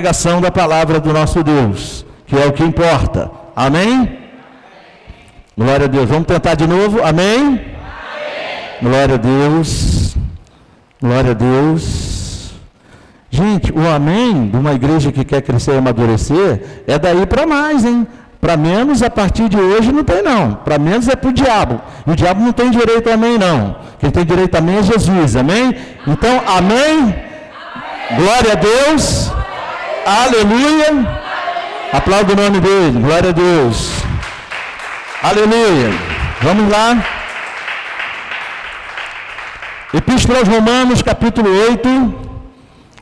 pregação da palavra do nosso Deus, que é o que importa. Amém? Glória a Deus. Vamos tentar de novo. Amém? Amém. Glória a Deus. Glória a Deus. Gente, o amém de uma igreja que quer crescer e amadurecer é daí para mais, hein? Para menos, a partir de hoje, não tem não. Para menos é para o diabo. E o diabo não tem direito a amém, não. Quem tem direito a amém é Jesus. Amém? Então, amém. Glória a Deus. Aleluia. Aplauda o nome dele. Glória a Deus. Aleluia. Vamos lá. Epístola aos Romanos, capítulo 8.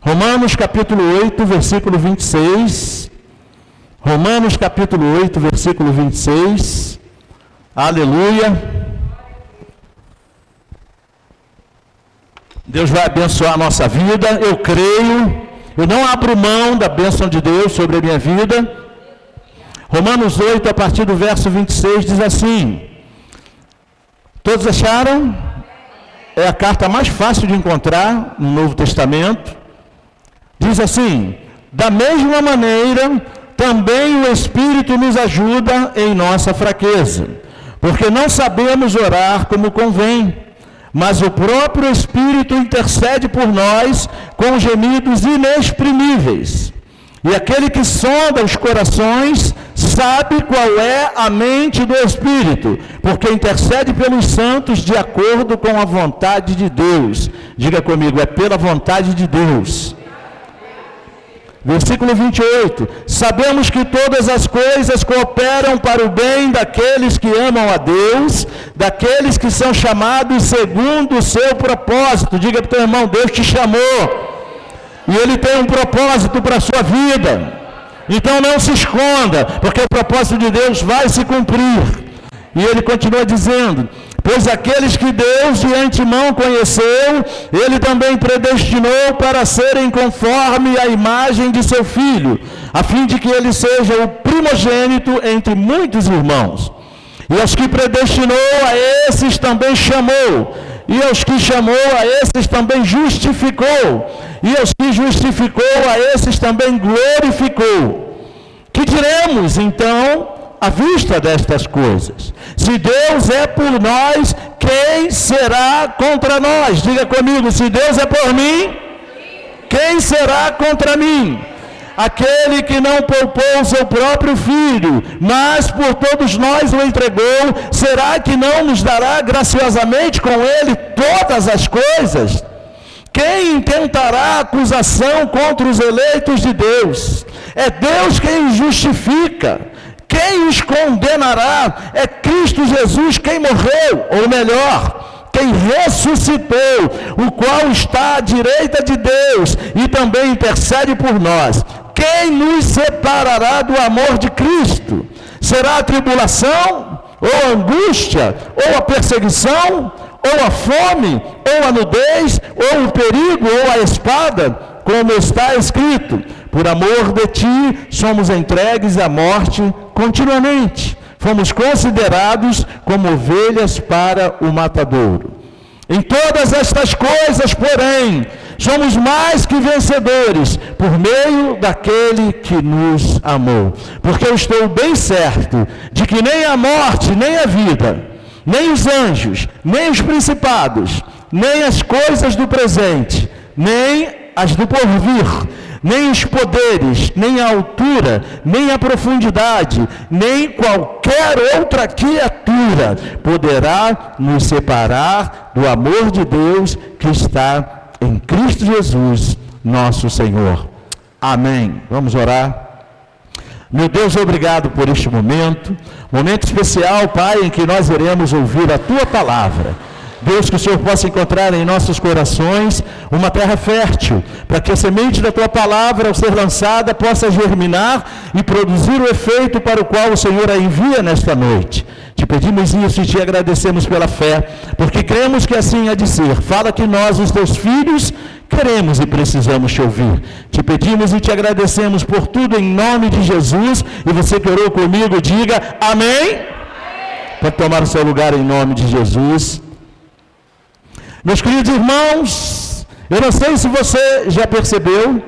Romanos, capítulo 8, versículo 26. Romanos, capítulo 8, versículo 26. Aleluia. Deus vai abençoar a nossa vida, eu creio. Eu não abro mão da bênção de Deus sobre a minha vida. Romanos 8, a partir do verso 26, diz assim. Todos acharam? É a carta mais fácil de encontrar no Novo Testamento. Diz assim: da mesma maneira, também o Espírito nos ajuda em nossa fraqueza, porque não sabemos orar como convém, mas o próprio Espírito intercede por nós com gemidos inexprimíveis. E aquele que sonda os corações sabe qual é a mente do Espírito, porque intercede pelos santos de acordo com a vontade de Deus. Diga comigo, é pela vontade de Deus. Versículo 28, sabemos que todas as coisas cooperam para o bem daqueles que amam a Deus, daqueles que são chamados segundo o seu propósito. Diga para o teu irmão, Deus te chamou, e Ele tem um propósito para a sua vida, então não se esconda, porque o propósito de Deus vai se cumprir. E Ele continua dizendo, pois aqueles que Deus de antemão conheceu, Ele também predestinou para serem conforme a imagem de seu Filho, a fim de que Ele seja o primogênito entre muitos irmãos. E aos que predestinou, a esses também chamou. E aos que chamou, a esses também justificou. E aos que justificou, a esses também glorificou. Que diremos, então, à vista destas coisas? Se Deus é por nós, quem será contra nós? Diga comigo, se Deus é por mim, quem será contra mim? Aquele que não poupou seu próprio filho, mas por todos nós o entregou, será que não nos dará graciosamente com ele todas as coisas? Quem intentará acusação contra os eleitos de Deus? É Deus quem os justifica. Quem os condenará? É Cristo Jesus quem morreu, ou melhor, quem ressuscitou, o qual está à direita de Deus e também intercede por nós. Quem nos separará do amor de Cristo? Será a tribulação, ou a angústia, ou a perseguição, ou a fome, ou a nudez, ou o perigo, ou a espada? Como está escrito, por amor de ti somos entregues à morte continuamente. Fomos considerados como ovelhas para o matadouro. Em todas estas coisas, porém, somos mais que vencedores por meio daquele que nos amou. Porque eu estou bem certo de que nem a morte, nem a vida, nem os anjos, nem os principados, nem as coisas do presente, nem as do porvir, nem os poderes, nem a altura, nem a profundidade, nem qualquer outra criatura poderá nos separar do amor de Deus que está em Cristo Jesus, nosso Senhor. Amém. Vamos orar. Meu Deus, obrigado por este momento especial, Pai, em que nós iremos ouvir a Tua palavra. Deus, que o Senhor possa encontrar em nossos corações uma terra fértil, para que a semente da Tua palavra, ao ser lançada, possa germinar e produzir o efeito para o qual o Senhor a envia nesta noite. Te pedimos isso e te agradecemos pela fé, porque cremos que assim há de ser. Fala que nós, os Teus filhos, queremos e precisamos te ouvir. Te pedimos e te agradecemos por tudo em nome de Jesus. E você que orou comigo, diga amém. Pode tomar o seu lugar em nome de Jesus. Meus queridos irmãos, eu não sei se você já percebeu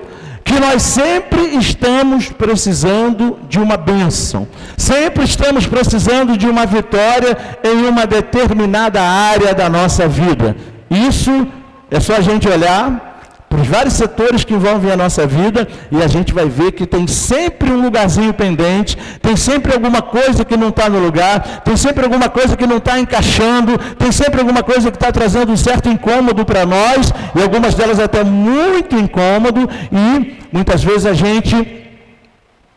que nós sempre estamos precisando de uma bênção, sempre estamos precisando de uma vitória em uma determinada área da nossa vida. Isso é só a gente olhar para os vários setores que envolvem a nossa vida e a gente vai ver que tem sempre um lugarzinho pendente, tem sempre alguma coisa que não está no lugar, tem sempre alguma coisa que não está encaixando, tem sempre alguma coisa que está trazendo um certo incômodo para nós, e algumas delas até muito incômodo, e muitas vezes a gente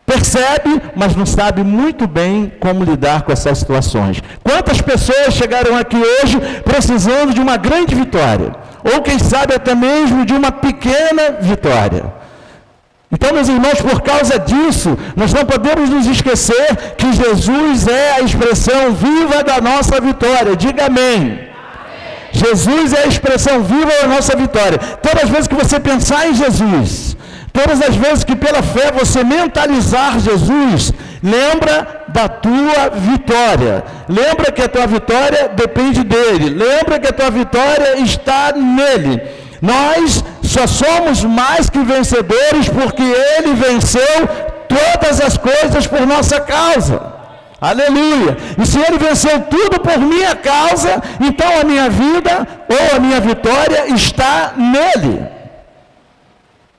percebe, mas não sabe muito bem como lidar com essas situações. Quantas pessoas chegaram aqui hoje precisando de uma grande vitória? Ou quem sabe até mesmo de uma pequena vitória. Então, meus irmãos, por causa disso, nós não podemos nos esquecer que Jesus é a expressão viva da nossa vitória. Diga amém. Jesus é a expressão viva da nossa vitória. Todas as vezes que você pensar em Jesus, todas as vezes que pela fé você mentalizar Jesus, lembra da tua vitória. Lembra que a tua vitória depende dele. Lembra que a tua vitória está nele. Nós só somos mais que vencedores porque ele venceu todas as coisas por nossa causa. Aleluia! E se ele venceu tudo por minha causa, então a minha vida ou a minha vitória está nele.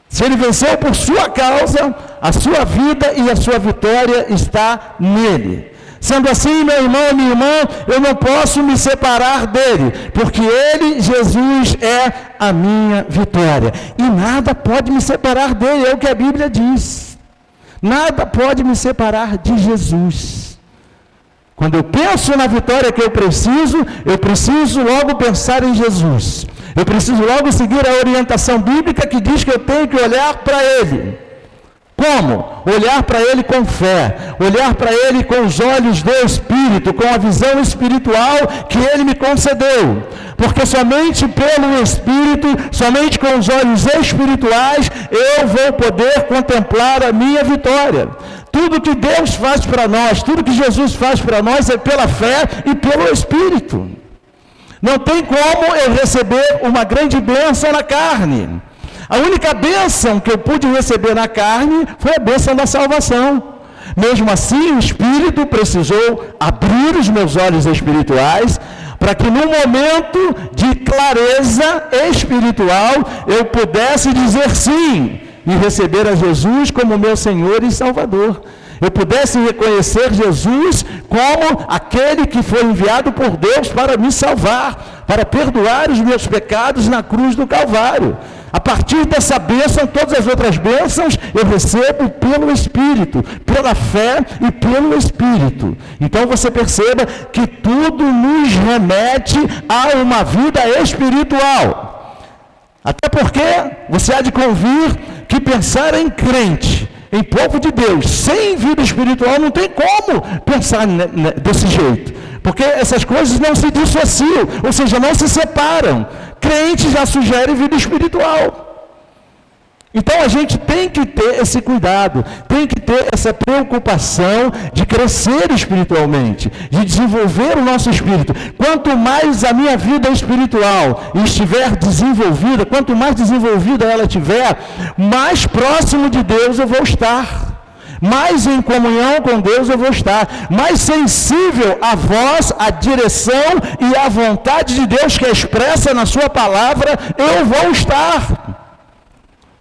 Se ele venceu por sua causa, a sua vida e a sua vitória está nele. Sendo assim, meu irmão, minha irmã, eu não posso me separar dele, porque ele, Jesus, é a minha vitória. E nada pode me separar dele, é o que a Bíblia diz. Nada pode me separar de Jesus. Quando eu penso na vitória que eu preciso logo pensar em Jesus. Eu preciso logo seguir a orientação bíblica que diz que eu tenho que olhar para ele. Como? Olhar para ele com fé, olhar para ele com os olhos do Espírito, com a visão espiritual que ele me concedeu. Porque somente pelo Espírito, somente com os olhos espirituais, eu vou poder contemplar a minha vitória. Tudo que Deus faz para nós, tudo que Jesus faz para nós é pela fé e pelo Espírito. Não tem como eu receber uma grande bênção na carne. A única bênção que eu pude receber na carne foi a bênção da salvação. Mesmo assim, o Espírito precisou abrir os meus olhos espirituais para que no momento de clareza espiritual eu pudesse dizer sim e receber a Jesus como meu Senhor e Salvador. Eu pudesse reconhecer Jesus como aquele que foi enviado por Deus para me salvar, para perdoar os meus pecados na cruz do Calvário. A partir dessa bênção, todas as outras bênçãos eu recebo pelo Espírito, pela fé e pelo Espírito. Então você perceba que tudo nos remete a uma vida espiritual. Até porque você há de convir que pensar em crente, em povo de Deus, sem vida espiritual, não tem como pensar desse jeito. Porque essas coisas não se dissociam, ou seja, não se separam. Crente já sugere vida espiritual. Então a gente tem que ter esse cuidado, tem que ter essa preocupação de crescer espiritualmente, de desenvolver o nosso espírito. Quanto mais a minha vida espiritual estiver desenvolvida, quanto mais desenvolvida ela estiver, mais próximo de Deus eu vou estar. Mais em comunhão com Deus eu vou estar, mais sensível à voz, à direção e à vontade de Deus que é expressa na sua palavra, eu vou estar.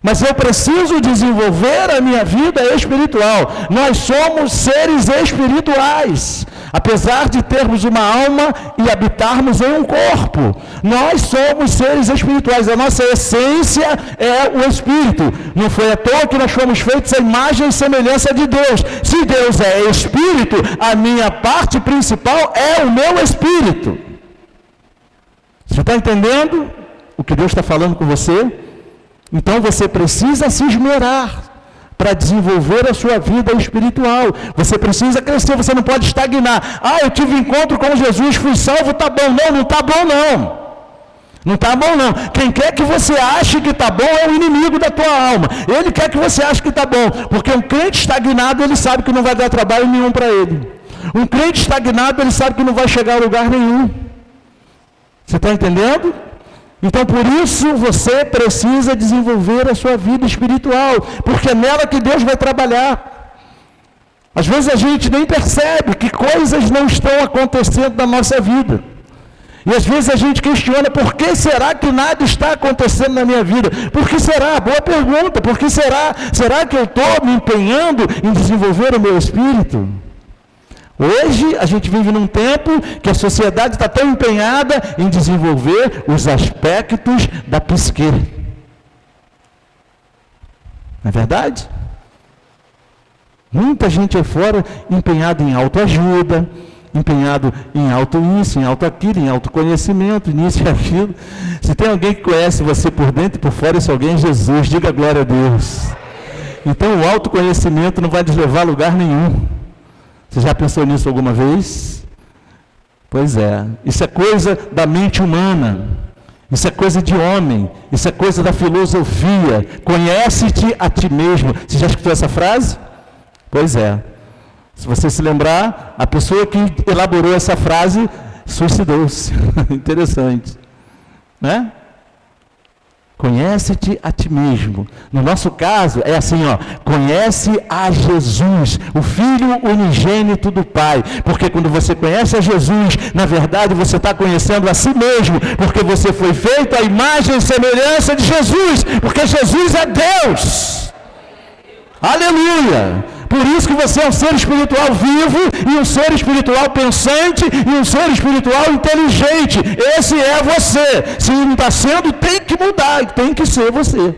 Mas eu preciso desenvolver a minha vida espiritual. Nós somos seres espirituais. Apesar de termos uma alma e habitarmos em um corpo, nós somos seres espirituais. A nossa essência é o Espírito. Não foi à toa que nós fomos feitos à imagem e semelhança de Deus. Se Deus é Espírito, a minha parte principal é o meu Espírito. Você está entendendo o que Deus está falando com você? Então você precisa se esmerar para desenvolver a sua vida espiritual. Você precisa crescer, você não pode estagnar. Ah, eu tive encontro com Jesus, fui salvo, está bom. Não está bom não. Não está bom não. Quem quer que você ache que está bom é o inimigo da tua alma. Ele quer que você ache que está bom. Porque um crente estagnado, ele sabe que não vai dar trabalho nenhum para ele. Um crente estagnado, ele sabe que não vai chegar a lugar nenhum. Você está entendendo? Então, por isso, você precisa desenvolver a sua vida espiritual, porque é nela que Deus vai trabalhar. Às vezes a gente nem percebe que coisas não estão acontecendo na nossa vida. E às vezes a gente questiona, por que será que nada está acontecendo na minha vida? Por que será? Boa pergunta. Por que será? Será que eu estou me empenhando em desenvolver o meu espírito? Hoje a gente vive num tempo que a sociedade está tão empenhada em desenvolver os aspectos da psique. Não é verdade? Muita gente aí fora empenhada em autoajuda, empenhado em auto isso, em auto aquilo, em autoconhecimento, nisso e aquilo. Se tem alguém que conhece você por dentro e por fora, esse alguém é Jesus, diga glória a Deus. Então o autoconhecimento não vai nos levar a lugar nenhum. Você já pensou nisso alguma vez? Pois é, isso é coisa da mente humana, isso é coisa de homem, isso é coisa da filosofia. Conhece-te a ti mesmo. Você já escutou essa frase? Pois é. Se você se lembrar, a pessoa que elaborou essa frase suicidou-se. Interessante. Né? Conhece-te a ti mesmo. No nosso caso, é assim, ó. Conhece a Jesus, o Filho unigênito do Pai. Porque quando você conhece a Jesus, na verdade você está conhecendo a si mesmo. Porque você foi feito à imagem e semelhança de Jesus. Porque Jesus é Deus. Aleluia! Por isso que você é um ser espiritual vivo, e um ser espiritual pensante, e um ser espiritual inteligente. Esse é você. Se não está sendo, tem que mudar, tem que ser você.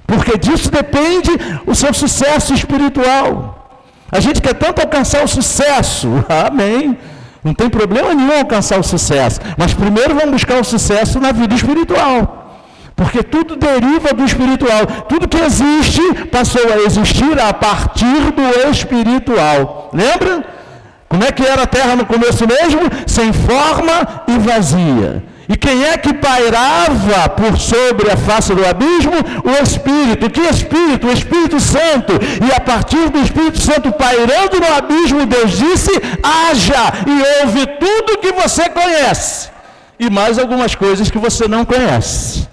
Porque disso depende o seu sucesso espiritual. A gente quer tanto alcançar o sucesso, amém. Não tem problema nenhum alcançar o sucesso, mas primeiro vamos buscar o sucesso na vida espiritual. Porque tudo deriva do espiritual. Tudo que existe passou a existir a partir do espiritual. Lembra? Como é que era a terra no começo mesmo? Sem forma e vazia. E quem é que pairava por sobre a face do abismo? O Espírito. Que Espírito? O Espírito Santo. E a partir do Espírito Santo pairando no abismo, Deus disse, haja, e ouve tudo que você conhece. E mais algumas coisas que você não conhece.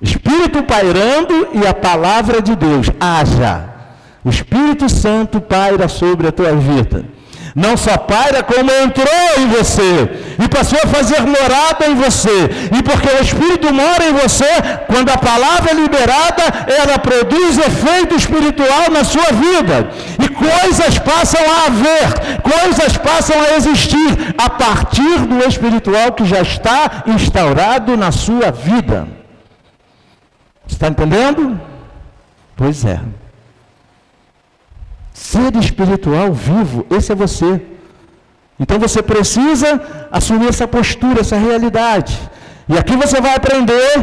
Espírito pairando e a palavra de Deus, haja. O Espírito Santo paira sobre a tua vida. Não só paira, como entrou em você e passou a fazer morada em você. E porque o Espírito mora em você, quando a palavra é liberada, ela produz efeito espiritual na sua vida. E coisas passam a haver, coisas passam a existir a partir do espiritual que já está instaurado na sua vida. Está entendendo? Pois é. Ser espiritual vivo, esse é você. Então você precisa assumir essa postura, essa realidade. E aqui você vai aprender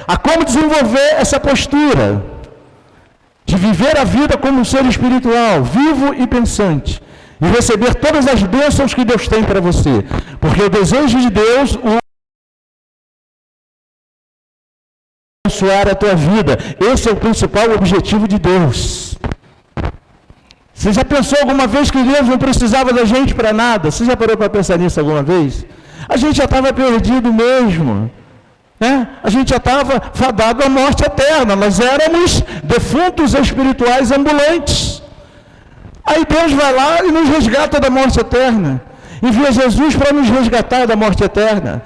a como desenvolver essa postura. De viver a vida como um ser espiritual, vivo e pensante. E receber todas as bênçãos que Deus tem para você. Porque o desejo de Deus, abençoar a tua vida. Esse é o principal objetivo de Deus. Você já pensou alguma vez que Deus não precisava da gente para nada? Você já parou para pensar nisso alguma vez? A gente já estava perdido mesmo. Né? A gente já estava fadado à morte eterna. Nós éramos defuntos espirituais ambulantes. Aí Deus vai lá e nos resgata da morte eterna. Envia Jesus para nos resgatar da morte eterna.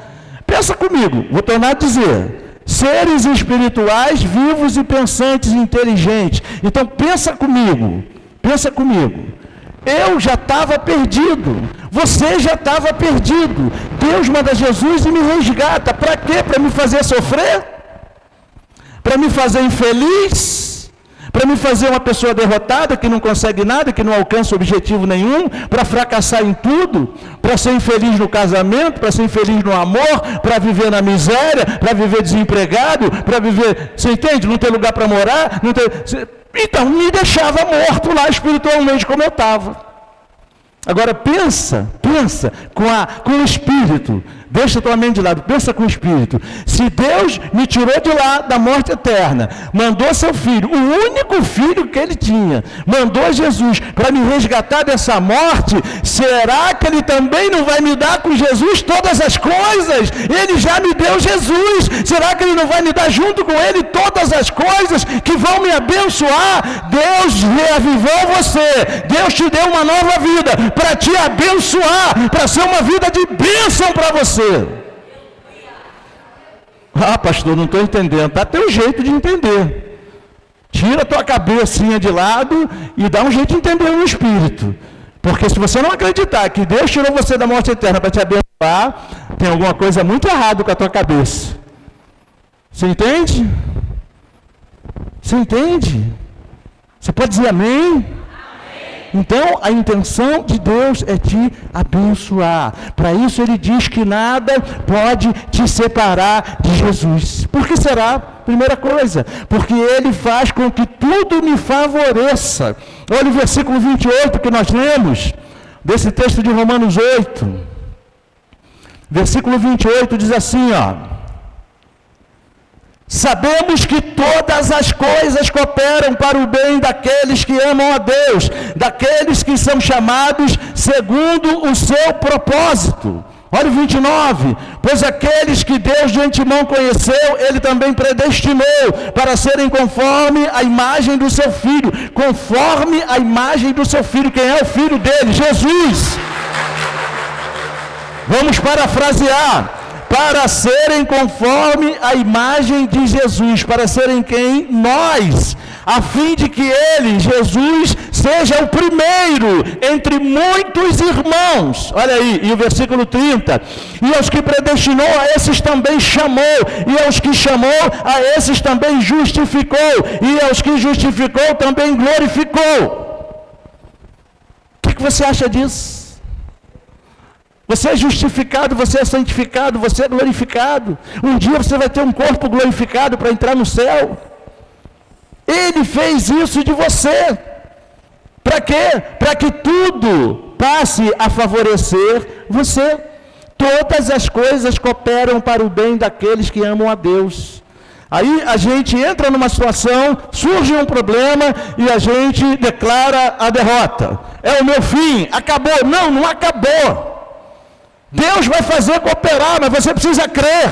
Pensa comigo, vou tornar a dizer. Seres espirituais, vivos e pensantes e inteligentes. Então pensa comigo. Pensa comigo, eu já estava perdido, você já estava perdido, Deus manda Jesus e me resgata, para quê? Para me fazer sofrer? Para me fazer infeliz? Para me fazer uma pessoa derrotada, que não consegue nada, que não alcança objetivo nenhum, para fracassar em tudo, para ser infeliz no casamento, para ser infeliz no amor, para viver na miséria, para viver desempregado, para viver, você entende? Não ter lugar para morar, não ter... Então, me deixava morto lá espiritualmente como eu estava. Agora, pensa com o Espírito. Deixa a tua mente de lado, pensa com o Espírito. Se Deus me tirou de lá da morte eterna, mandou seu filho, o único filho que ele tinha, mandou Jesus para me resgatar dessa morte, será que ele também não vai me dar com Jesus todas as coisas? Ele já me deu Jesus, será que ele não vai me dar junto com ele todas as coisas que vão me abençoar? Deus reavivou você, Deus te deu uma nova vida para te abençoar, para ser uma vida de bênção para você. Ah, pastor, não estou entendendo. Dá teu jeito de entender. Tira a tua cabecinha de lado e dá um jeito de entender no Espírito. Porque se você não acreditar que Deus tirou você da morte eterna para te abençoar, tem alguma coisa muito errada com a tua cabeça. Você entende? Você entende? Você pode dizer amém? Então, a intenção de Deus é te abençoar. Para isso, ele diz que nada pode te separar de Jesus. Por que será? Primeira coisa, porque ele faz com que tudo me favoreça. Olha o versículo 28 que nós lemos, desse texto de Romanos 8. Versículo 28 diz assim, ó. Sabemos que todas as coisas cooperam para o bem daqueles que amam a Deus, daqueles que são chamados segundo o seu propósito. Olha o 29, pois aqueles que Deus de antemão conheceu, ele também predestinou para serem conforme a imagem do seu Filho, conforme a imagem do seu Filho. Quem é o Filho dele? Jesus. Vamos parafrasear. Para serem conforme a imagem de Jesus, para serem quem? Nós, a fim de que ele, Jesus, seja o primeiro entre muitos irmãos. Olha aí, e o versículo 30, e aos que predestinou, a esses também chamou, e aos que chamou, a esses também justificou, e aos que justificou, também glorificou. O que você acha disso? Você é justificado, você é santificado, você é glorificado. Um dia você vai ter um corpo glorificado para entrar no céu. Ele fez isso de você. Para quê? Para que tudo passe a favorecer você. Todas as coisas cooperam para o bem daqueles que amam a Deus. Aí a gente entra numa situação, surge um problema e a gente declara a derrota. É o meu fim, acabou. Não, não acabou. Deus vai fazer cooperar, mas você precisa crer.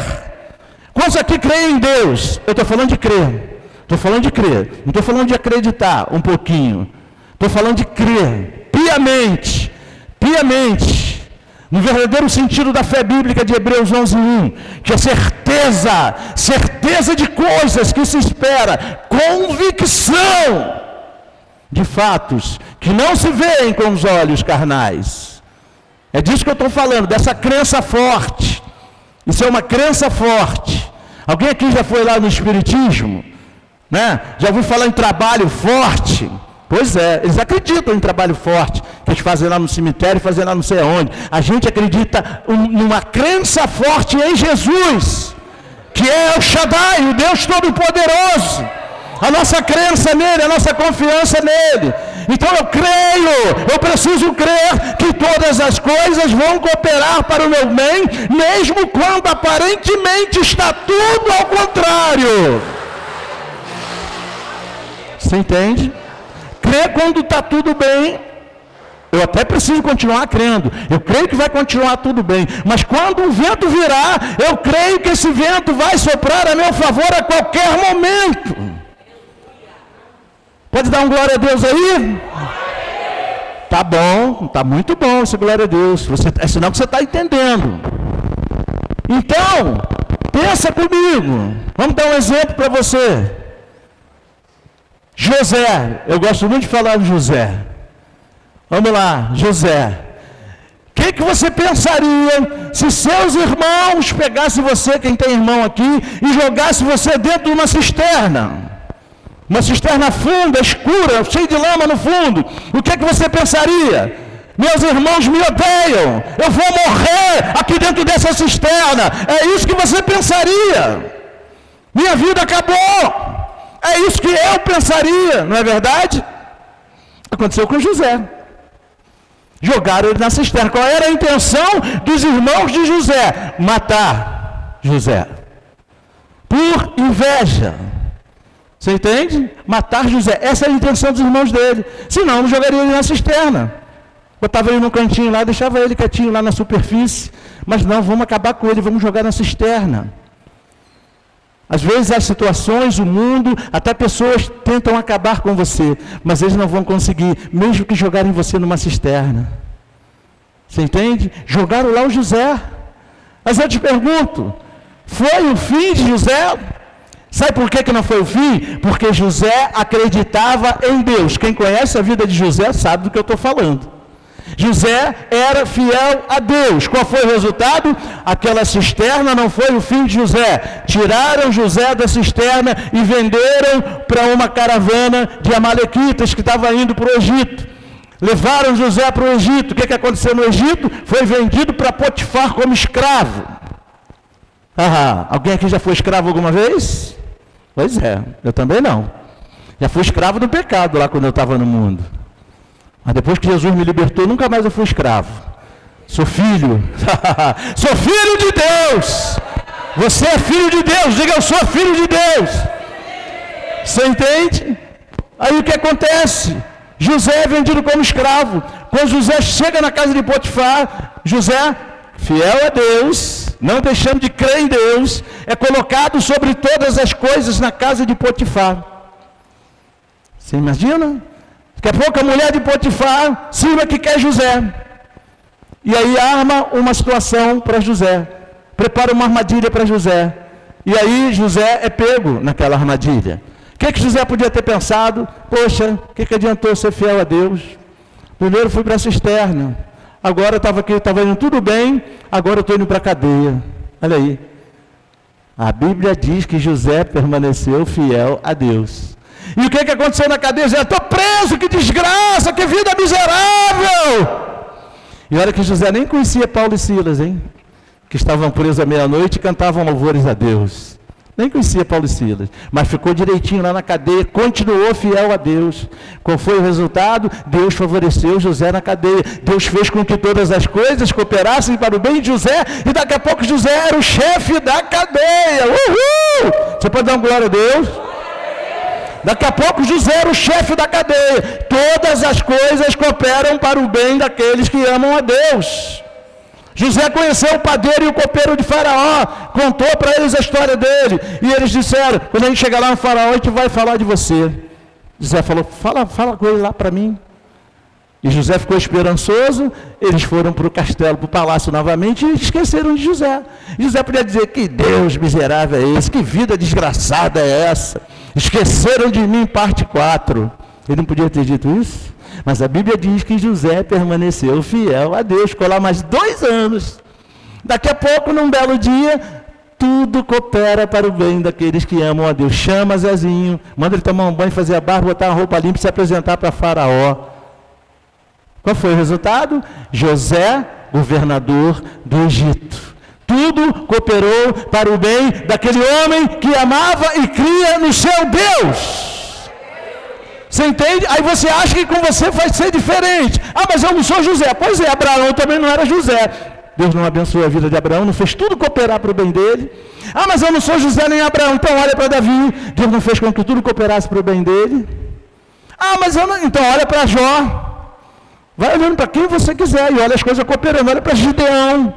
Quantos aqui creem em Deus? Eu estou falando de crer. Estou falando de crer. Não estou falando de acreditar um pouquinho. Estou falando de crer. Piamente. Piamente. No verdadeiro sentido da fé bíblica de Hebreus 11:1. Que é certeza. Certeza de coisas que se espera. Convicção de fatos que não se veem com os olhos carnais. É disso que eu estou falando, dessa crença forte. Isso é uma crença forte. Alguém aqui já foi lá no Espiritismo? Né? Já ouviu falar em trabalho forte? Pois é, eles acreditam em trabalho forte, que eles fazem lá no cemitério, fazem lá não sei aonde. A gente acredita numa crença forte em Jesus, que é o Shaddai, o Deus Todo-Poderoso. A nossa crença nele, a nossa confiança nele. Então eu creio, eu preciso crer que todas as coisas vão cooperar para o meu bem, mesmo quando aparentemente está tudo ao contrário. Você entende? Crer quando está tudo bem. Eu até preciso continuar crendo. Eu creio que vai continuar tudo bem. Mas quando o vento virar, eu creio que esse vento vai soprar a meu favor a qualquer momento. Pode dar um glória a Deus aí? Tá bom, tá muito bom esse glória a Deus. É sinal que você está entendendo. Então, pensa comigo. Vamos dar um exemplo para você. José, eu gosto muito de falar de José. Vamos lá, José. O que você pensaria se seus irmãos pegassem você, quem tem irmão aqui, e jogassem você dentro de uma cisterna? Uma cisterna funda, escura, cheia de lama no fundo. O que você pensaria? Meus irmãos me odeiam. Eu vou morrer aqui dentro dessa cisterna. É isso que você pensaria. Minha vida acabou. É isso que eu pensaria, não é verdade? Aconteceu com José. Jogaram ele na cisterna. Qual era a intenção dos irmãos de José? Matar José. Por inveja. Você entende? Matar José. Essa é a intenção dos irmãos dele. Senão, não jogaria ele na cisterna. Botava ele num cantinho lá, deixava ele quietinho lá na superfície. Mas não, vamos acabar com ele, vamos jogar na cisterna. Às vezes as situações, o mundo, até pessoas tentam acabar com você, mas eles não vão conseguir, mesmo que jogarem você numa cisterna. Você entende? Jogaram lá o José. Mas eu te pergunto, foi o fim de José? Sabe por que não foi o fim? Porque José acreditava em Deus. Quem conhece a vida de José sabe do que eu estou falando. José era fiel a Deus. Qual foi o resultado? Aquela cisterna não foi o fim de José. Tiraram José da cisterna e venderam para uma caravana de amalequitas que estava indo para o Egito. Levaram José para o Egito. O que aconteceu no Egito? Foi vendido para Potifar como escravo. Alguém aqui já foi escravo alguma vez? Pois é, eu também não. Já fui escravo do pecado lá quando eu estava no mundo. Mas depois que Jesus me libertou, nunca mais eu fui escravo. Sou filho. Sou filho de Deus. Você é filho de Deus. Diga, eu sou filho de Deus. Você entende? Aí o que acontece? José é vendido como escravo. Quando José chega na casa de Potifar, José, fiel a Deus, não deixando de crer em Deus, é colocado sobre todas as coisas na casa de Potifar. Você imagina? Daqui a pouco a mulher de Potifar cisma que quer José. E aí arma uma situação para José. Prepara uma armadilha para José. E aí José é pego naquela armadilha. O que José podia ter pensado? Poxa, o que adiantou ser fiel a Deus? Primeiro fui para a cisterna. Agora estava indo tudo bem. Agora eu estou indo para a cadeia. Olha aí. A Bíblia diz que José permaneceu fiel a Deus. E o que aconteceu na cadeia? José, estou preso, que desgraça, que vida miserável. E olha que José nem conhecia Paulo e Silas, hein? Que estavam presos à meia-noite e cantavam louvores a Deus. Nem conhecia Paulo e Silas, mas ficou direitinho lá na cadeia, continuou fiel a Deus. Qual foi o resultado? Deus favoreceu José na cadeia. Deus fez com que todas as coisas cooperassem para o bem de José, e daqui a pouco José era o chefe da cadeia. Uhul! Você pode dar uma glória a Deus? Daqui a pouco José era o chefe da cadeia. Todas as coisas cooperam para o bem daqueles que amam a Deus. José conheceu o padeiro e o copeiro de Faraó, contou para eles a história dele, e eles disseram, quando a gente chegar lá no Faraó, a gente vai falar de você. José falou, fala com ele lá para mim. E José ficou esperançoso, eles foram para o castelo, para o palácio novamente, e esqueceram de José. E José podia dizer, que Deus miserável é esse, que vida desgraçada é essa? Esqueceram de mim, parte 4. Ele não podia ter dito isso? Mas a Bíblia diz que José permaneceu fiel a Deus, ficou lá mais 2 anos. Daqui a pouco, num belo dia, tudo coopera para o bem daqueles que amam a Deus. Chama Zezinho, manda ele tomar um banho, fazer a barba, botar uma roupa limpa e se apresentar para Faraó. Qual foi o resultado? José, governador do Egito. Tudo cooperou para o bem daquele homem que amava e cria no seu Deus. Você entende? Aí você acha que com você vai ser diferente. Ah, mas eu não sou José. Pois é, Abraão também não era José. Deus não abençoou a vida de Abraão, não fez tudo cooperar para o bem dele. Ah, mas eu não sou José nem Abraão. Então olha para Davi. Deus não fez com que tudo cooperasse para o bem dele. Ah, mas eu não... Então olha para Jó. Vai olhando para quem você quiser e olha as coisas cooperando. Olha para Gideão.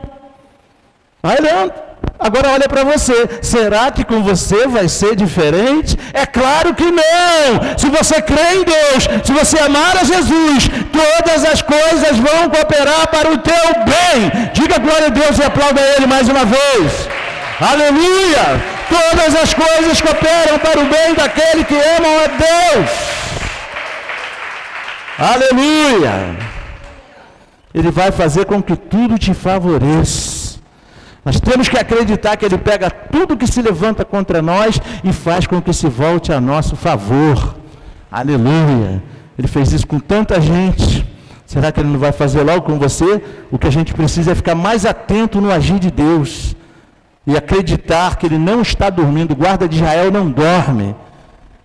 Vai olhando. Agora olha para você, será que com você vai ser diferente? É claro que não! Se você crê em Deus, se você amar a Jesus, todas as coisas vão cooperar para o teu bem. Diga glória a Deus e aplauda Ele mais uma vez. Aleluia! Todas as coisas cooperam para o bem daquele que amam a Deus. Aleluia! Ele vai fazer com que tudo te favoreça. Nós temos que acreditar que Ele pega tudo que se levanta contra nós e faz com que se volte a nosso favor. Aleluia! Ele fez isso com tanta gente. Será que Ele não vai fazer logo com você? O que a gente precisa é ficar mais atento no agir de Deus. E acreditar que Ele não está dormindo. O guarda de Israel não dorme.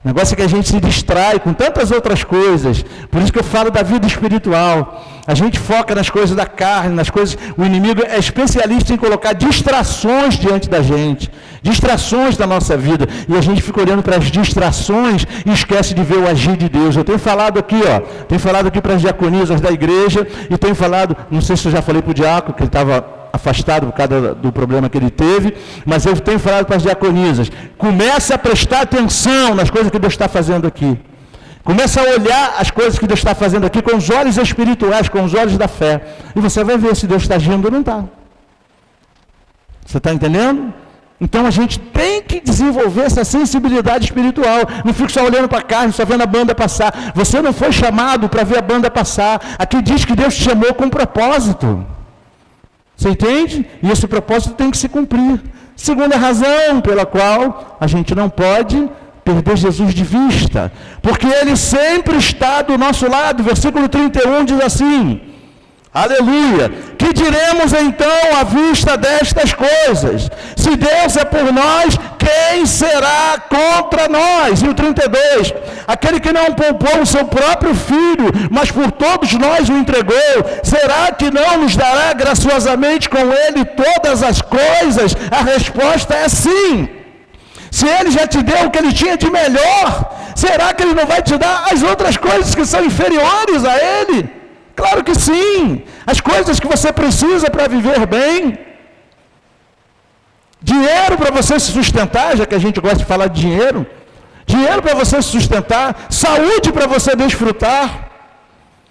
O negócio é que a gente se distrai com tantas outras coisas. Por isso que eu falo da vida espiritual. A gente foca nas coisas da carne, nas coisas... O inimigo é especialista em colocar distrações diante da gente, distrações da nossa vida, e a gente fica olhando para as distrações e esquece de ver o agir de Deus. Eu tenho falado aqui, para as diaconisas da igreja, e tenho falado, não sei se eu já falei para o diácono, que ele estava afastado por causa do problema que ele teve, mas eu tenho falado para as diaconisas, comece a prestar atenção nas coisas que Deus está fazendo aqui. Começa a olhar as coisas que Deus está fazendo aqui com os olhos espirituais, com os olhos da fé. E você vai ver se Deus está agindo ou não está. Você está entendendo? Então a gente tem que desenvolver essa sensibilidade espiritual. Não fica só olhando para a carne, só vendo a banda passar. Você não foi chamado para ver a banda passar. Aqui diz que Deus te chamou com um propósito. Você entende? E esse propósito tem que se cumprir. Segunda razão pela qual a gente não pode perder Jesus de vista, porque Ele sempre está do nosso lado. Versículo 31 diz assim, aleluia, que diremos então à vista destas coisas? Se Deus é por nós, quem será contra nós? E o 32, aquele que não poupou o seu próprio filho, mas por todos nós o entregou, será que não nos dará graciosamente com Ele todas as coisas? A resposta é sim. Se Ele já te deu o que Ele tinha de melhor, será que Ele não vai te dar as outras coisas que são inferiores a Ele? Claro que sim. As coisas que você precisa para viver bem. Dinheiro para você se sustentar, já que a gente gosta de falar de dinheiro. Dinheiro para você se sustentar. Saúde para você desfrutar.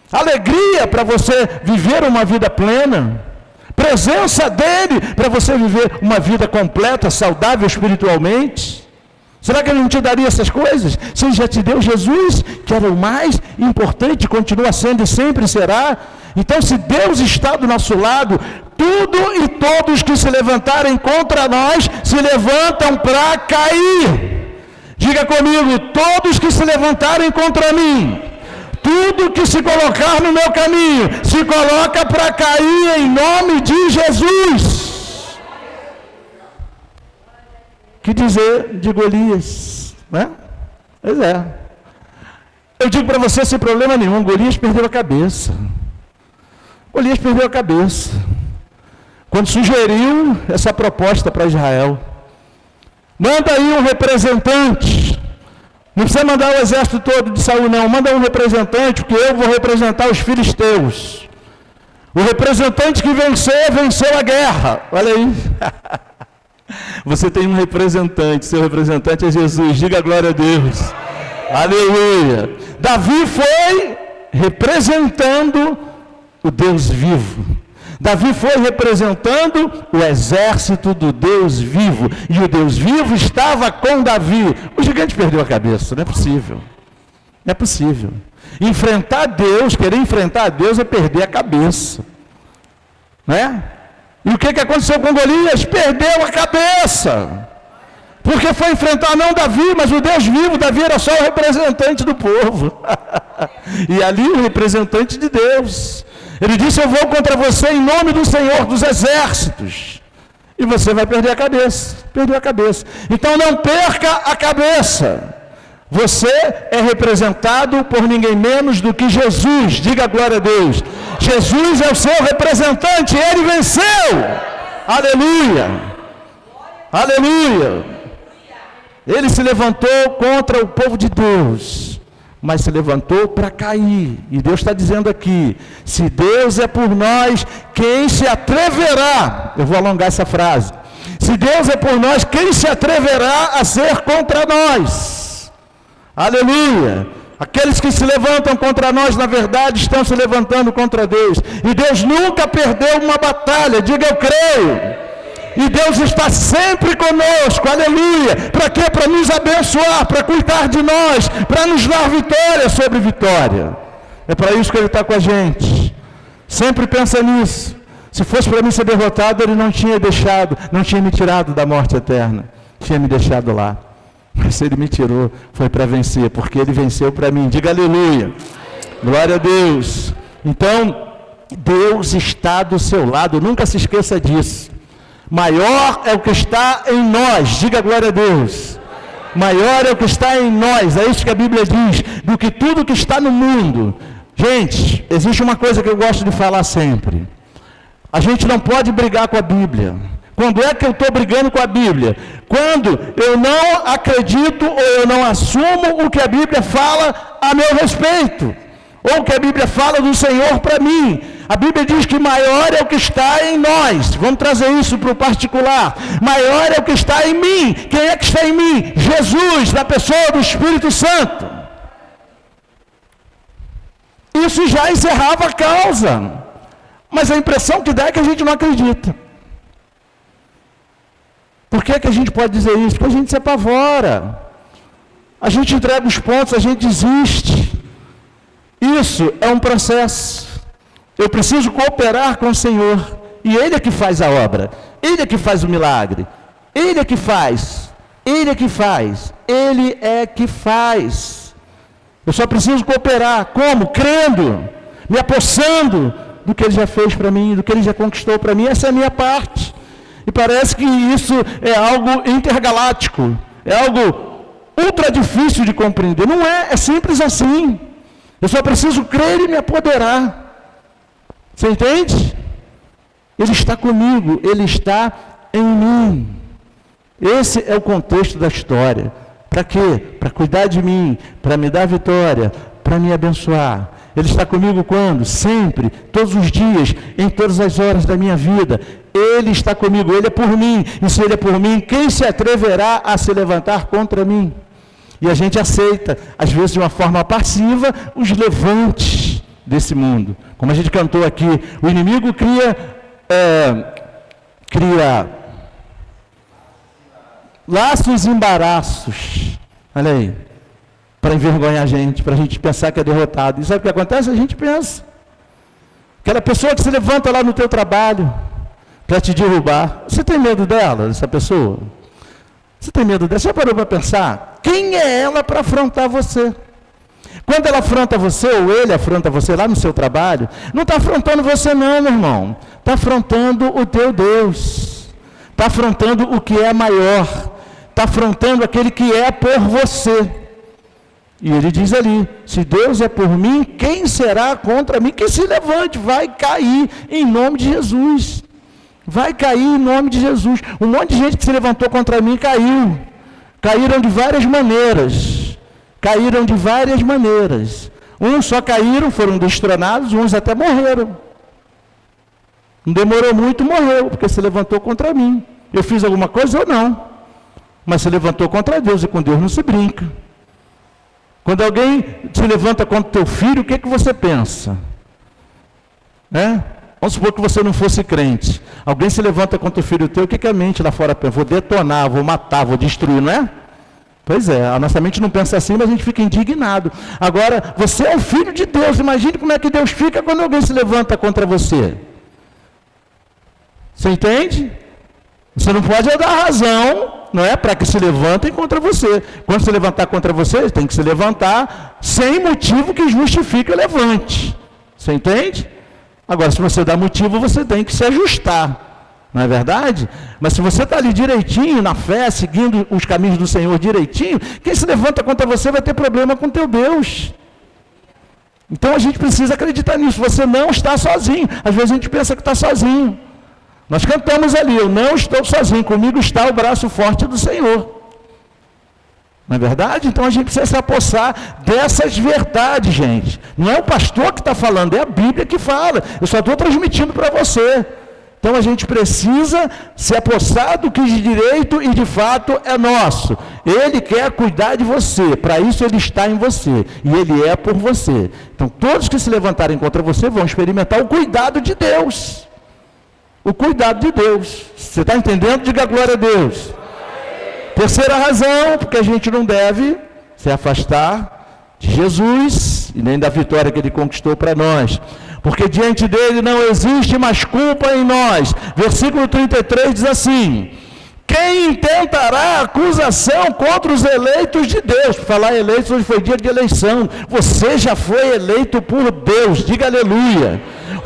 Alegria para você viver uma vida plena. Presença dele para você viver uma vida completa, saudável espiritualmente. Será que Ele não te daria essas coisas? Se Ele já te deu Jesus, que era o mais importante, continua sendo e sempre será. Então, se Deus está do nosso lado, tudo e todos que se levantarem contra nós, se levantam para cair. Diga comigo, todos que se levantarem contra mim, tudo que se colocar no meu caminho, se coloca para cair em nome de Jesus. Que dizer de Golias, né? Pois é. Eu digo para você sem problema nenhum, Golias perdeu a cabeça. Golias perdeu a cabeça. Quando sugeriu essa proposta para Israel. Manda aí um representante. Não precisa mandar o exército todo de Saul, não. Manda um representante, porque eu vou representar os filisteus. O representante que venceu a guerra. Olha aí. Você tem um representante, seu representante é Jesus. Diga glória a Deus. Aleluia. Davi foi representando o Deus vivo. Davi foi representando o exército do Deus vivo. E o Deus vivo estava com Davi. O gigante perdeu a cabeça. Não é possível. Não é possível. Enfrentar Deus, querer enfrentar Deus é perder a cabeça. Não é? E o que aconteceu com Golias? Perdeu a cabeça. Porque foi enfrentar não Davi, mas o Deus vivo. Davi era só o representante do povo. E ali o representante de Deus. Ele disse, eu vou contra você em nome do Senhor dos Exércitos. E você vai perder a cabeça. Perdeu a cabeça. Então não perca a cabeça. Você é representado por ninguém menos do que Jesus. Diga glória a Deus. Jesus é o seu representante. Ele venceu. Aleluia. Aleluia. Ele se levantou contra o povo de Deus, mas se levantou para cair. E Deus está dizendo aqui, se Deus é por nós, quem se atreverá? Eu vou alongar essa frase. Se Deus é por nós, quem se atreverá a ser contra nós? Aleluia. Aqueles que se levantam contra nós, na verdade, estão se levantando contra Deus. E Deus nunca perdeu uma batalha. Diga, eu creio. E Deus está sempre conosco, aleluia. Para quê? Para nos abençoar, para cuidar de nós, para nos dar vitória sobre vitória. É para isso que Ele está com a gente. Sempre pensa nisso. Se fosse para mim ser derrotado, Ele não tinha me tirado da morte eterna. Tinha me deixado lá. Mas Ele me tirou, foi para vencer, porque Ele venceu para mim. Diga aleluia. Glória a Deus. Então, Deus está do seu lado, nunca se esqueça disso. Maior é o que está em nós, diga glória a Deus. Maior é o que está em nós, é isso que a Bíblia diz, do que tudo que está no mundo. Gente, existe uma coisa que eu gosto de falar sempre. A gente não pode brigar com a Bíblia. Quando é que eu estou brigando com a Bíblia? Quando eu não acredito ou eu não assumo o que a Bíblia fala a meu respeito. Ou o que a Bíblia fala do Senhor para mim. A Bíblia diz que maior é o que está em nós. Vamos trazer isso para o particular. Maior é o que está em mim. Quem é que está em mim? Jesus, na pessoa do Espírito Santo. Isso já encerrava a causa. Mas a impressão que dá é que a gente não acredita. Por que a gente pode dizer isso? Porque a gente se apavora. A gente entrega os pontos, a gente desiste. Isso é um processo. Eu preciso cooperar com o Senhor. E Ele é que faz a obra. Ele é que faz o milagre. Ele é que faz. Ele é que faz. Ele é que faz. Eu só preciso cooperar. Como? Crendo. Me apossando do que Ele já fez para mim, do que Ele já conquistou para mim. Essa é a minha parte. E parece que isso é algo intergaláctico. É algo ultra difícil de compreender. Não é. É simples assim. Eu só preciso crer e me apoderar. Você entende? Ele está comigo, Ele está em mim. Esse é o contexto da história. Para quê? Para cuidar de mim, para me dar vitória, para me abençoar. Ele está comigo quando? Sempre, todos os dias, em todas as horas da minha vida. Ele está comigo, Ele é por mim. E se Ele é por mim, quem se atreverá a se levantar contra mim? E a gente aceita, às vezes de uma forma passiva, os levantes desse mundo. Como a gente cantou aqui, o inimigo cria laços e embaraços. Olha aí, para envergonhar a gente, para a gente pensar que é derrotado. E sabe o que acontece? A gente pensa. Aquela pessoa que se levanta lá no teu trabalho para te derrubar. Você tem medo dela, dessa pessoa? Você tem medo dela? Você parou para pensar? Quem é ela para afrontar você? Quando ela afronta você, ou ele afronta você lá no seu trabalho, não está afrontando você não, meu irmão. Está afrontando o teu Deus. Está afrontando o que é maior. Está afrontando aquele que é por você. E ele diz ali, se Deus é por mim, quem será contra mim? Que se levante, vai cair em nome de Jesus. Vai cair em nome de Jesus. Um monte de gente que se levantou contra mim caiu. Caíram de várias maneiras. Caíram de várias maneiras. Uns só caíram, foram destronados, uns até morreram. Não demorou muito, morreu, porque se levantou contra mim. Eu fiz alguma coisa ou não? Mas se levantou contra Deus, e com Deus não se brinca. Quando alguém se levanta contra o teu filho, o que é que você pensa? Vamos supor que você não fosse crente. Alguém se levanta contra o filho teu, o que a mente lá fora pensa? Vou detonar, vou matar, vou destruir, não é? Pois é, a nossa mente não pensa assim, mas a gente fica indignado. Agora, você é o filho de Deus, imagine como é que Deus fica quando alguém se levanta contra você. Você entende? Você não pode dar razão, não é? Para que se levantem contra você. Quando se levantar contra você, tem que se levantar sem motivo que justifique o levante. Você entende? Agora, se você dá motivo, você tem que se ajustar. Não é verdade? Mas se você está ali direitinho, na fé, seguindo os caminhos do Senhor direitinho, quem se levanta contra você vai ter problema com teu Deus. Então a gente precisa acreditar nisso. Você não está sozinho. Às vezes a gente pensa que está sozinho. Nós cantamos ali, eu não estou sozinho, comigo está o braço forte do Senhor. Não é verdade? Então a gente precisa se apossar dessas verdades, gente. Não é o pastor que está falando, é a Bíblia que fala. Eu só estou transmitindo para você. Então a gente precisa se apossar do que de direito e de fato é nosso. Ele quer cuidar de você, para isso Ele está em você. E Ele é por você. Então todos que se levantarem contra você vão experimentar o cuidado de Deus. O cuidado de Deus. Você está entendendo? Diga glória a Deus. Terceira razão, porque a gente não deve se afastar de Jesus e nem da vitória que Ele conquistou para nós. Porque diante dele não existe mais culpa em nós. Versículo 33 diz assim: quem intentará acusação contra os eleitos de Deus? Falar eleitos, hoje foi dia de eleição. Você já foi eleito por Deus, diga aleluia.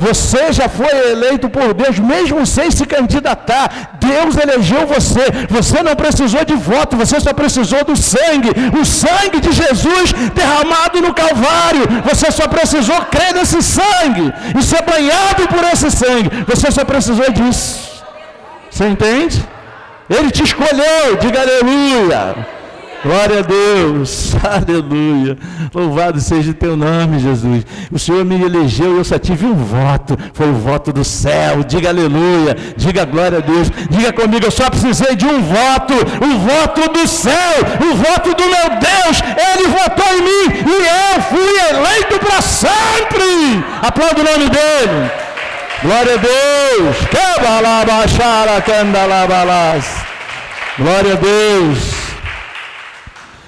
Você já foi eleito por Deus, mesmo sem se candidatar. Deus elegeu você. Você não precisou de voto, você só precisou do sangue. O sangue de Jesus derramado no Calvário. Você só precisou crer nesse sangue e ser banhado por esse sangue. Você só precisou disso. Você entende? Ele te escolheu. Diga aleluia. Glória a Deus, aleluia, louvado seja o teu nome, Jesus. O Senhor me elegeu e eu só tive um voto, foi o voto do céu. Diga aleluia, diga glória a Deus, diga comigo, eu só precisei de um voto, o voto do céu, o voto do meu Deus. Ele votou em mim e eu fui eleito para sempre. Aplauda o nome dele. Glória a Deus. Glória a Deus.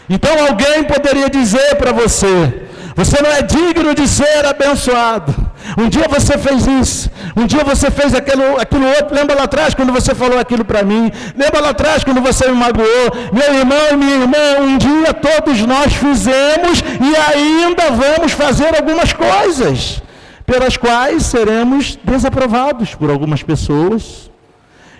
Então alguém poderia dizer para você, você não é digno de ser abençoado. Um dia você fez isso, um dia você fez aquilo outro. Lembra lá atrás quando você falou aquilo para mim? Lembra lá atrás quando você me magoou? Meu irmão e minha irmã, um dia todos nós fizemos e ainda vamos fazer algumas coisas, pelas quais seremos desaprovados por algumas pessoas.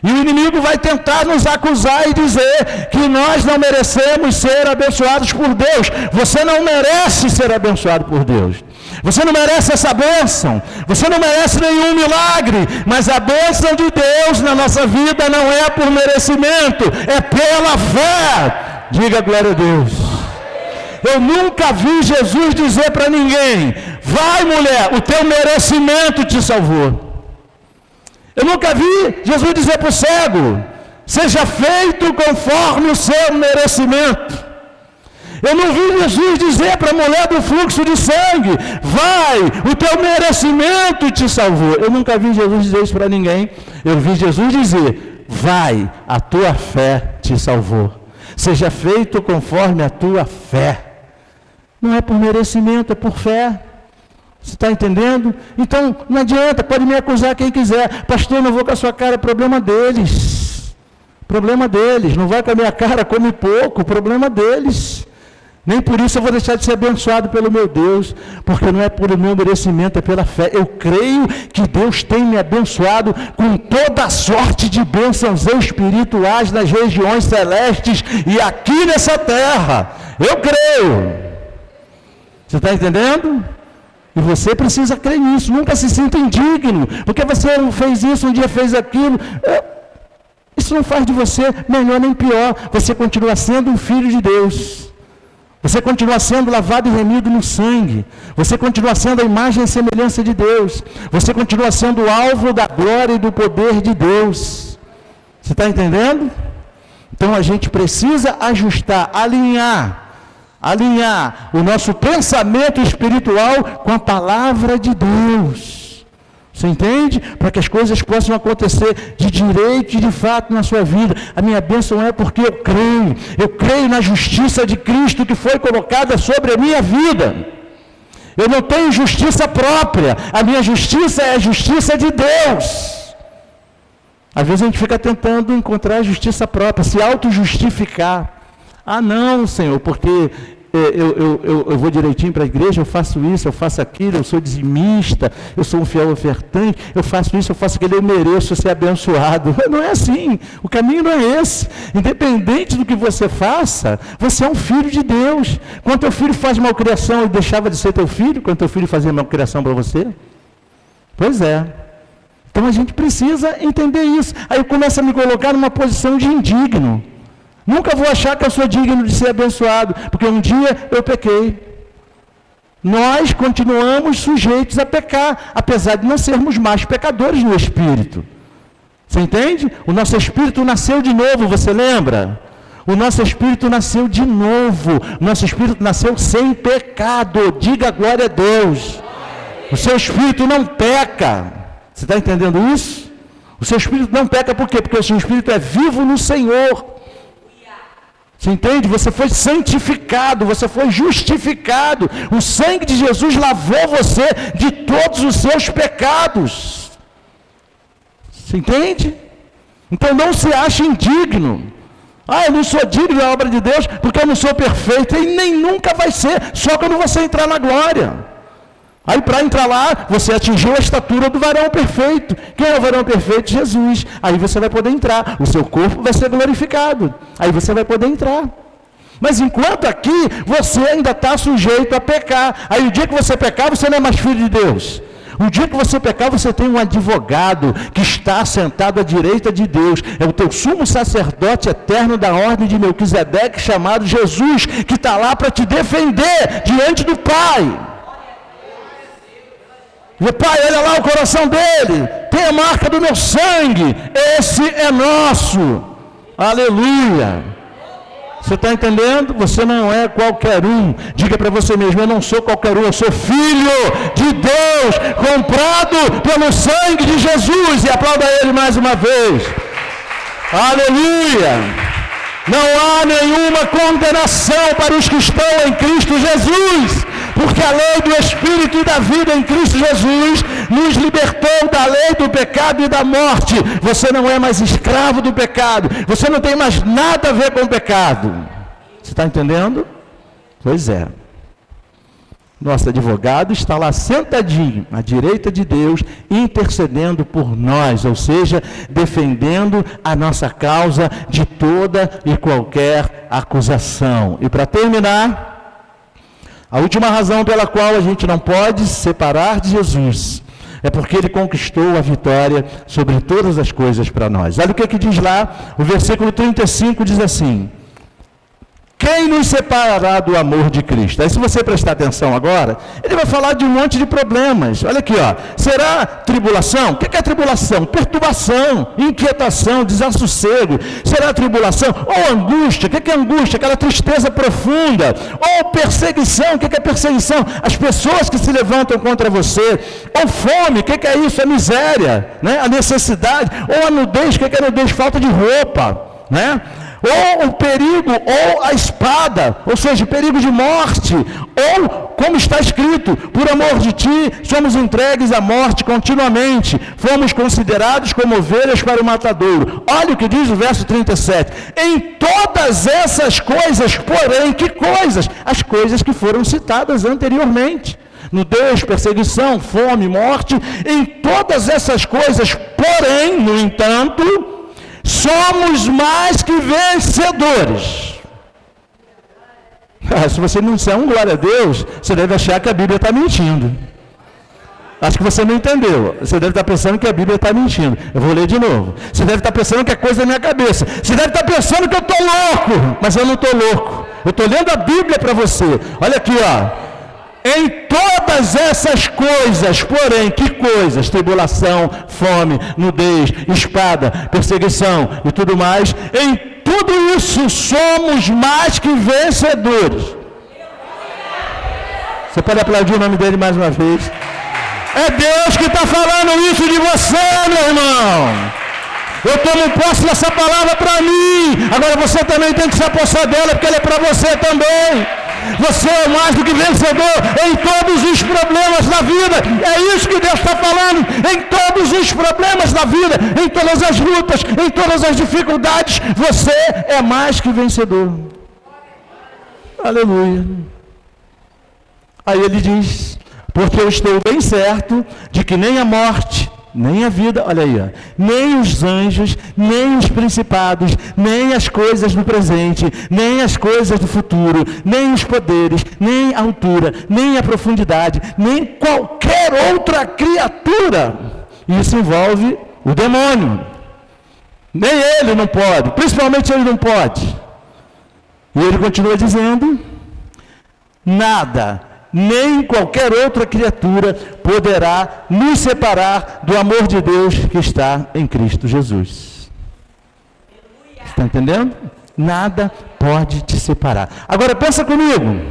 E o inimigo vai tentar nos acusar e dizer que nós não merecemos ser abençoados por Deus. Você não merece ser abençoado por Deus. Você não merece essa bênção. Você não merece nenhum milagre. Mas a bênção de Deus na nossa vida não é por merecimento, é pela fé. Diga glória a Deus. Eu nunca vi Jesus dizer para ninguém, vai mulher, o teu merecimento te salvou. Eu nunca vi Jesus dizer para o cego, seja feito conforme o seu merecimento. Eu não vi Jesus dizer para a mulher do fluxo de sangue, vai, o teu merecimento te salvou. Eu nunca vi Jesus dizer isso para ninguém. Eu vi Jesus dizer, vai, a tua fé te salvou. Seja feito conforme a tua fé. Não é por merecimento, é por fé. Você está entendendo? Então, não adianta, pode me acusar quem quiser. Pastor, não vou com a sua cara, problema deles. Problema deles. Não vai com a minha cara, come pouco, problema deles. Nem por isso eu vou deixar de ser abençoado pelo meu Deus, porque não é por o meu merecimento, é pela fé. Eu creio que Deus tem me abençoado com toda a sorte de bênçãos espirituais nas regiões celestes e aqui nessa terra. Eu creio. Você está entendendo? E você precisa crer nisso, nunca se sinta indigno, porque você não fez isso, um dia fez aquilo. Isso não faz de você melhor nem pior. Você continua sendo um filho de Deus. Você continua sendo lavado e remido no sangue. Você continua sendo a imagem e semelhança de Deus. Você continua sendo o alvo da glória e do poder de Deus. Você está entendendo? Então a gente precisa ajustar, alinhar o nosso pensamento espiritual com a palavra de Deus. Você entende? Para que as coisas possam acontecer de direito e de fato na sua vida. A minha bênção é porque eu creio na justiça de Cristo que foi colocada sobre a minha vida. Eu não tenho justiça própria, a minha justiça é a justiça de Deus. Às vezes a gente fica tentando encontrar a justiça própria, se auto-justificar. Ah não, Senhor, porque eu vou direitinho para a igreja, eu faço isso, eu faço aquilo, eu sou dizimista, eu sou um fiel ofertante, eu faço isso, eu faço aquilo, eu mereço ser abençoado. Não é assim, o caminho não é esse. Independente do que você faça, você é um filho de Deus. Quando teu filho faz malcriação, ele deixava de ser teu filho, quando teu filho fazia malcriação para você? Pois é. Então a gente precisa entender isso. Aí começa a me colocar numa posição de indigno. Nunca vou achar que eu sou digno de ser abençoado, porque um dia eu pequei. Nós continuamos sujeitos a pecar, apesar de não sermos mais pecadores no Espírito. Você entende? O nosso Espírito nasceu de novo, você lembra? O nosso Espírito nasceu de novo. O nosso Espírito nasceu sem pecado. Diga glória a Deus. O seu Espírito não peca. Você está entendendo isso? O seu Espírito não peca por quê? Porque o seu Espírito é vivo no Senhor. Você entende? Você foi santificado, você foi justificado. O sangue de Jesus lavou você de todos os seus pecados. Você entende? Então não se ache indigno. Eu não sou digno da obra de Deus porque eu não sou perfeito. E nem nunca vai ser, só quando você entrar na glória. Aí para entrar lá, você atingiu a estatura do varão perfeito. Quem é o varão perfeito? Jesus. Aí você vai poder entrar. O seu corpo vai ser glorificado. Aí você vai poder entrar. Mas enquanto aqui, você ainda está sujeito a pecar. Aí o dia que você pecar, você não é mais filho de Deus. O dia que você pecar, você tem um advogado que está sentado à direita de Deus. É o teu sumo sacerdote eterno da ordem de Melquisedeque, chamado Jesus, que está lá para te defender diante do Pai. E Pai, olha lá o coração dele, tem a marca do meu sangue, esse é nosso. Aleluia. Você está entendendo? Você não é qualquer um. Diga para você mesmo, eu não sou qualquer um, eu sou filho de Deus, comprado pelo sangue de Jesus. E aplauda ele mais uma vez. Aleluia. Não há nenhuma condenação para os que estão em Cristo Jesus, porque a lei do Espírito e da vida em Cristo Jesus nos libertou da lei do pecado e da morte. Você não é mais escravo do pecado, você não tem mais nada a ver com o pecado. Você está entendendo? Pois é. Nosso advogado está lá sentadinho, à direita de Deus, intercedendo por nós, ou seja, defendendo a nossa causa de toda e qualquer acusação. E para terminar, a última razão pela qual a gente não pode se separar de Jesus é porque ele conquistou a vitória sobre todas as coisas para nós. Olha o que diz lá, o versículo 35 diz assim: quem nos separará do amor de Cristo? Aí se você prestar atenção agora, ele vai falar de um monte de problemas. Olha aqui, ó. Será tribulação? O que é tribulação? Perturbação, inquietação, desassossego. Será tribulação? Ou angústia? O que é angústia? Aquela tristeza profunda. Ou perseguição? O que é perseguição? As pessoas que se levantam contra você. Ou fome? O que é isso? A miséria, né? A necessidade. Ou a nudez? O que é nudez? Falta de roupa, né? Ou o perigo, ou a espada, ou seja, perigo de morte, ou, como está escrito, por amor de ti, somos entregues à morte continuamente, fomos considerados como ovelhas para o matadouro. Olha o que diz o verso 37, em todas essas coisas, porém, que coisas? As coisas que foram citadas anteriormente. Nudez, perseguição, fome, morte, em todas essas coisas, porém, no entanto, somos mais que vencedores. Se você não disser um glória a Deus, você deve achar que a Bíblia está mentindo. Acho que você não entendeu. Você deve estar pensando que a Bíblia está mentindo. Eu vou ler de novo. Você deve estar pensando que é coisa da minha cabeça. Você deve estar pensando que eu estou louco. Mas eu não estou louco. Eu estou lendo a Bíblia para você. Olha aqui, ó. Em todas essas coisas, porém, que coisas? Tribulação, fome, nudez, espada, perseguição e tudo mais. Em tudo isso somos mais que vencedores. Você pode aplaudir o nome dele mais uma vez? É Deus que está falando isso de você, meu irmão. Eu tomo posse dessa palavra para mim. Agora você também tem que se apossar dela, porque ela é para você também. Você é mais do que vencedor em todos os problemas da vida. É isso que Deus está falando. Em todos os problemas da vida, em todas as lutas, em todas as dificuldades, você é mais que vencedor. Aleluia. Aí ele diz, porque eu estou bem certo de que nem a morte, nem a vida, olha aí, ó, nem os anjos, nem os principados, nem as coisas do presente, nem as coisas do futuro, nem os poderes, nem a altura, nem a profundidade, nem qualquer outra criatura. Isso envolve o demônio. Nem ele não pode, principalmente ele não pode. E ele continua dizendo, nada, nem qualquer outra criatura poderá nos separar do amor de Deus que está em Cristo Jesus. Está entendendo? Nada pode te separar. Agora pensa comigo.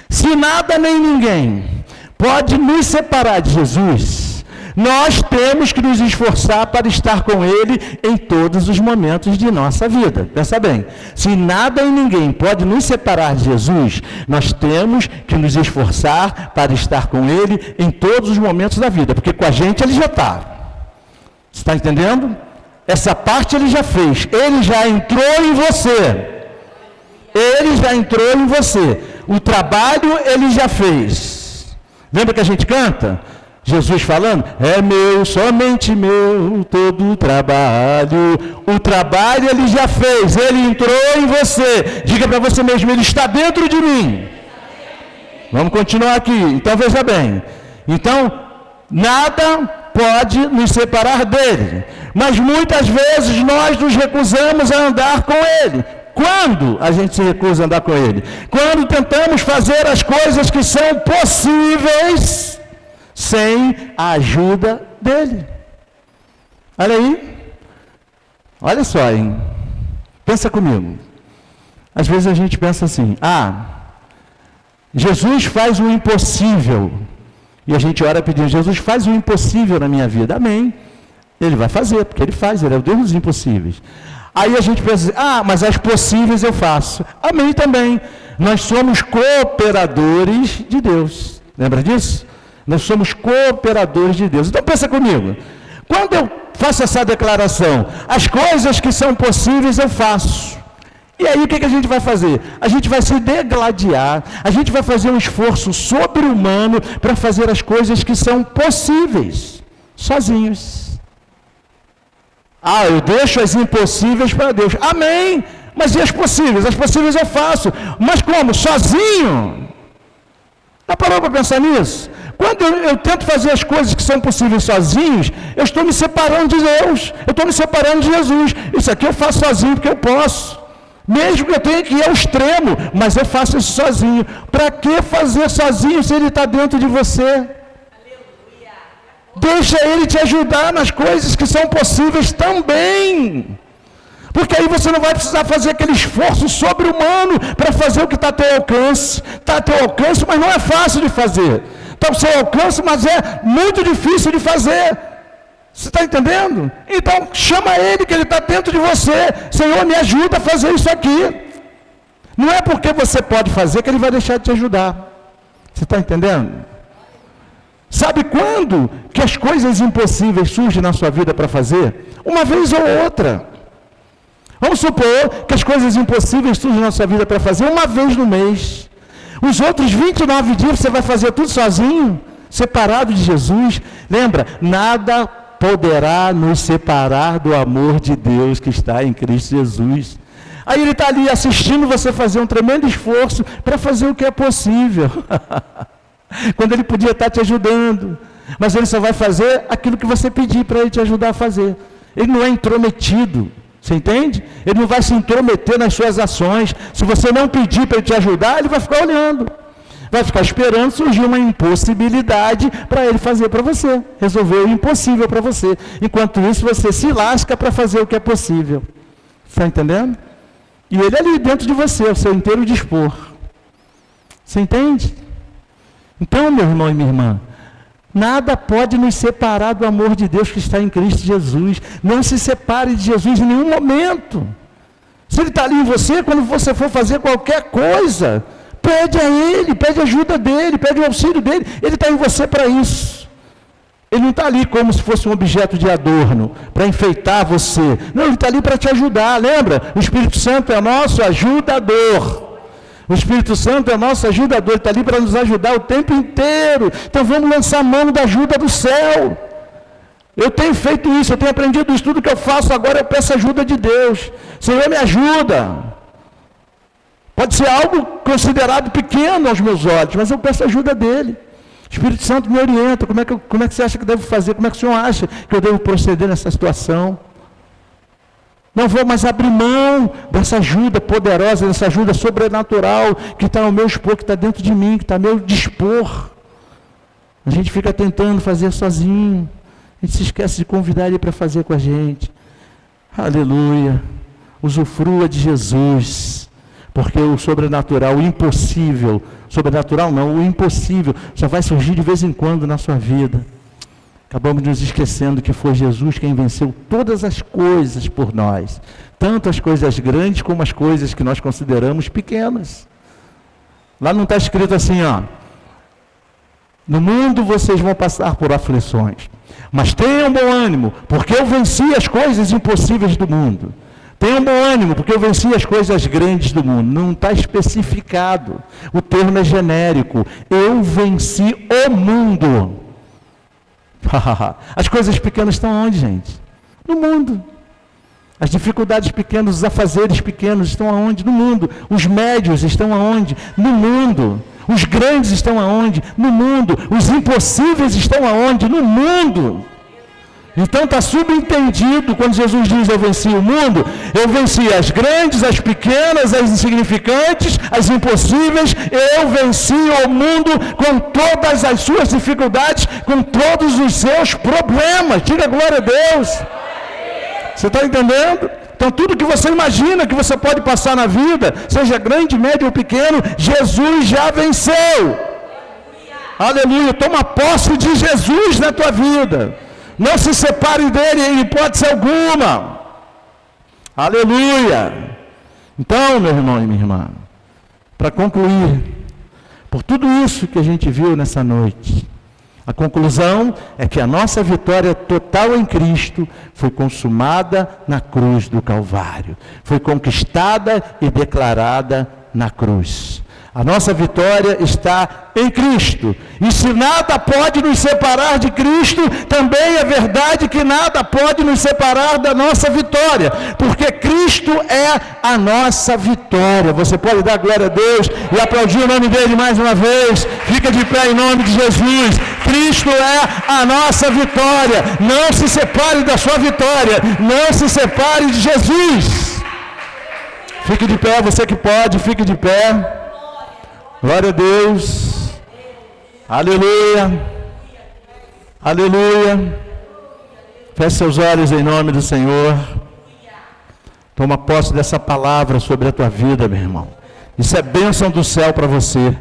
Se nada nem ninguém pode nos separar de Jesus, nós temos que nos esforçar para estar com Ele em todos os momentos de nossa vida. Pensa bem, se nada e ninguém pode nos separar de Jesus, nós temos que nos esforçar para estar com Ele em todos os momentos da vida, porque com a gente Ele já está. Você está entendendo? Essa parte Ele já fez, Ele já entrou em você. Ele já entrou em você. O trabalho Ele já fez. Lembra que a gente canta? Jesus falando, é meu, somente meu, todo o trabalho. O trabalho ele já fez, ele entrou em você. Diga para você mesmo, ele está dentro de mim. Vamos continuar aqui. Então veja bem. Então, nada pode nos separar dele. Mas muitas vezes nós nos recusamos a andar com ele. Quando a gente se recusa a andar com ele? Quando tentamos fazer as coisas que são possíveis sem a ajuda dele. Olha aí. Olha só, hein? Pensa comigo. Às vezes a gente pensa assim, Jesus faz o impossível. E a gente ora pedindo, Jesus faz o impossível na minha vida. Amém. Ele vai fazer, porque ele faz, ele é o Deus dos impossíveis. Aí a gente pensa assim, mas as possíveis eu faço. Amém também. Nós somos cooperadores de Deus. Lembra disso? Nós somos cooperadores de Deus. Então pensa comigo. Quando eu faço essa declaração, as coisas que são possíveis eu faço. E aí o que a gente vai fazer? A gente vai se degladiar, a gente vai fazer um esforço sobre-humano para fazer as coisas que são possíveis, sozinhos. Eu deixo as impossíveis para Deus. Amém! Mas e as possíveis? As possíveis eu faço. Mas como? Sozinho? Já parou para pensar nisso? Quando eu tento fazer as coisas que são possíveis sozinhos, eu estou me separando de Deus, eu estou me separando de Jesus. Isso aqui eu faço sozinho porque eu posso. Mesmo que eu tenha que ir ao extremo, mas eu faço isso sozinho. Para que fazer sozinho se ele está dentro de você? Aleluia. Deixa ele te ajudar nas coisas que são possíveis também. Porque aí você não vai precisar fazer aquele esforço sobre-humano para fazer o que está a teu alcance. Está a teu alcance, mas não é fácil de fazer. Está ao seu alcance, mas é muito difícil de fazer. Você está entendendo? Então chama ele, que ele está dentro de você. Senhor, me ajuda a fazer isso aqui. Não é porque você pode fazer que ele vai deixar de te ajudar. Você está entendendo? Sabe quando que as coisas impossíveis surgem na sua vida para fazer? Uma vez ou outra. Vamos supor que as coisas impossíveis surgem na sua vida para fazer uma vez no mês. Os outros 29 dias você vai fazer tudo sozinho, separado de Jesus. Lembra, nada poderá nos separar do amor de Deus que está em Cristo Jesus. Aí ele está ali assistindo você fazer um tremendo esforço para fazer o que é possível. Quando ele podia estar te ajudando. Mas ele só vai fazer aquilo que você pedir para ele te ajudar a fazer. Ele não é intrometido. Você entende? Ele não vai se intrometer nas suas ações. Se você não pedir para ele te ajudar, ele vai ficar olhando. Vai ficar esperando surgir uma impossibilidade para ele fazer para você. Resolver o impossível para você. Enquanto isso, você se lasca para fazer o que é possível. Está entendendo? E ele ali dentro de você, o seu inteiro dispor. Você entende? Então, meu irmão e minha irmã, nada pode nos separar do amor de Deus que está em Cristo Jesus. Não se separe de Jesus em nenhum momento. Se ele está ali em você, quando você for fazer qualquer coisa, pede a ele, pede a ajuda dele, pede o auxílio dele. Ele está em você para isso. Ele não está ali como se fosse um objeto de adorno, para enfeitar você. Não, ele está ali para te ajudar. Lembra? O Espírito Santo é nosso ajudador. O Espírito Santo é nosso ajudador, ele está ali para nos ajudar o tempo inteiro. Então vamos lançar mão da ajuda do céu. Eu tenho feito isso, eu tenho aprendido isso, tudo que eu faço agora eu peço ajuda de Deus. Senhor, me ajuda. Pode ser algo considerado pequeno aos meus olhos, mas eu peço ajuda dele. O Espírito Santo me orienta, como é que você acha que devo fazer, como é que o Senhor acha que eu devo proceder nessa situação? Não vou mais abrir mão dessa ajuda poderosa, dessa ajuda sobrenatural que está ao meu dispor, que está dentro de mim, que está ao meu dispor. A gente fica tentando fazer sozinho. A gente se esquece de convidar ele para fazer com a gente. Aleluia. Usufrua de Jesus. Porque o sobrenatural, o impossível, sobrenatural não, o impossível, só vai surgir de vez em quando na sua vida. Acabamos nos esquecendo que foi Jesus quem venceu todas as coisas por nós. Tanto as coisas grandes como as coisas que nós consideramos pequenas. Lá não está escrito assim, no mundo vocês vão passar por aflições. Mas tenham bom ânimo, porque eu venci as coisas impossíveis do mundo. Tenha um bom ânimo, porque eu venci as coisas grandes do mundo. Não está especificado. O termo é genérico. Eu venci o mundo. As coisas pequenas estão onde, gente? No mundo. As dificuldades pequenas, os afazeres pequenos estão aonde? No mundo. Os médios estão aonde? No mundo. Os grandes estão aonde? No mundo. Os impossíveis estão aonde? No mundo. Então está subentendido, quando Jesus diz eu venci o mundo, eu venci as grandes, as pequenas, as insignificantes, as impossíveis, eu venci o mundo com todas as suas dificuldades, com todos os seus problemas. Diga glória a Deus. Você está entendendo? Então tudo que você imagina que você pode passar na vida, seja grande, médio ou pequeno, Jesus já venceu. Aleluia. Toma posse de Jesus na tua vida. Não se separe dele em hipótese alguma. Aleluia. Então, meu irmão e minha irmã, para concluir, por tudo isso que a gente viu nessa noite, a conclusão é que a nossa vitória total em Cristo foi consumada na cruz do Calvário. Foi conquistada e declarada na cruz. A nossa vitória está em Cristo. E se nada pode nos separar de Cristo, também é verdade que nada pode nos separar da nossa vitória. Porque Cristo é a nossa vitória. Você pode dar glória a Deus e aplaudir o nome dele mais uma vez. Fica de pé em nome de Jesus. Cristo é a nossa vitória. Não se separe da sua vitória. Não se separe de Jesus. Fique de pé, você que pode, fique de pé. Glória a Deus. Aleluia. Aleluia. Feche seus olhos em nome do Senhor. Toma posse dessa palavra sobre a tua vida, meu irmão. Isso é bênção do céu para você.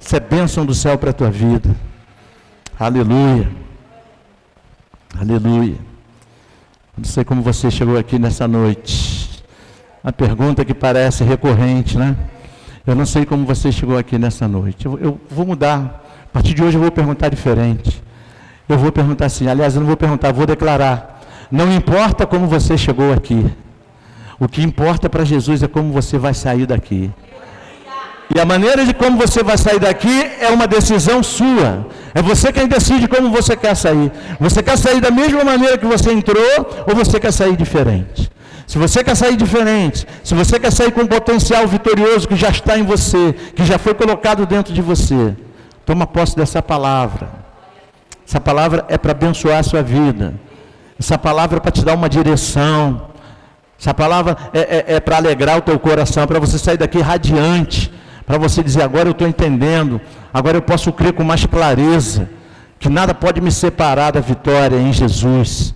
Isso é bênção do céu para a tua vida. Aleluia. Aleluia. Não sei como você chegou aqui nessa noite. Uma pergunta que parece recorrente, né? Eu não sei como você chegou aqui nessa noite. Eu vou mudar. A partir de hoje eu vou perguntar diferente. Eu vou perguntar assim, aliás, eu não vou perguntar, vou declarar. Não importa como você chegou aqui. O que importa para Jesus é como você vai sair daqui. E a maneira de como você vai sair daqui é uma decisão sua. É você quem decide como você quer sair. Você quer sair da mesma maneira que você entrou ou você quer sair diferente? Se você quer sair diferente, se você quer sair com um potencial vitorioso que já está em você, que já foi colocado dentro de você, toma posse dessa palavra. Essa palavra é para abençoar a sua vida. Essa palavra é para te dar uma direção. Essa palavra é para alegrar o teu coração, para você sair daqui radiante, para você dizer, agora eu estou entendendo, agora eu posso crer com mais clareza, que nada pode me separar da vitória em Jesus.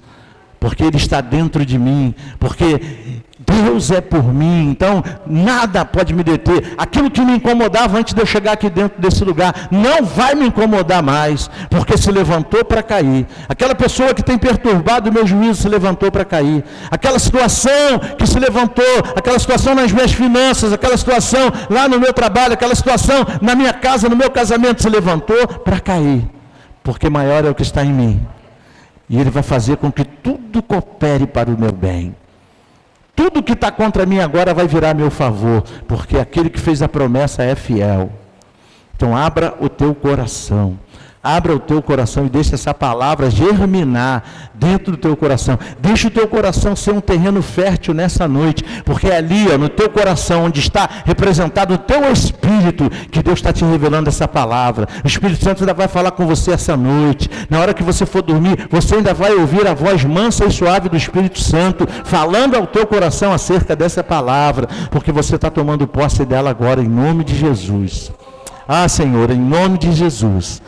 Porque Ele está dentro de mim, porque Deus é por mim, então nada pode me deter. Aquilo que me incomodava antes de eu chegar aqui dentro desse lugar, não vai me incomodar mais, porque se levantou para cair. Aquela pessoa que tem perturbado o meu juízo se levantou para cair. Aquela situação que se levantou, aquela situação nas minhas finanças, aquela situação lá no meu trabalho, aquela situação na minha casa, no meu casamento, se levantou para cair, porque maior é o que está em mim. E Ele vai fazer com que tudo coopere para o meu bem. Tudo que está contra mim agora vai virar a meu favor, porque aquele que fez a promessa é fiel. Então abra o teu coração. Abra o teu coração e deixa essa palavra germinar dentro do teu coração. Deixa o teu coração ser um terreno fértil nessa noite, porque é ali, no teu coração, onde está representado o teu espírito, que Deus está te revelando essa palavra. O Espírito Santo ainda vai falar com você essa noite. Na hora que você for dormir, você ainda vai ouvir a voz mansa e suave do Espírito Santo, falando ao teu coração acerca dessa palavra, porque você está tomando posse dela agora, em nome de Jesus. Ah, Senhor, em nome de Jesus,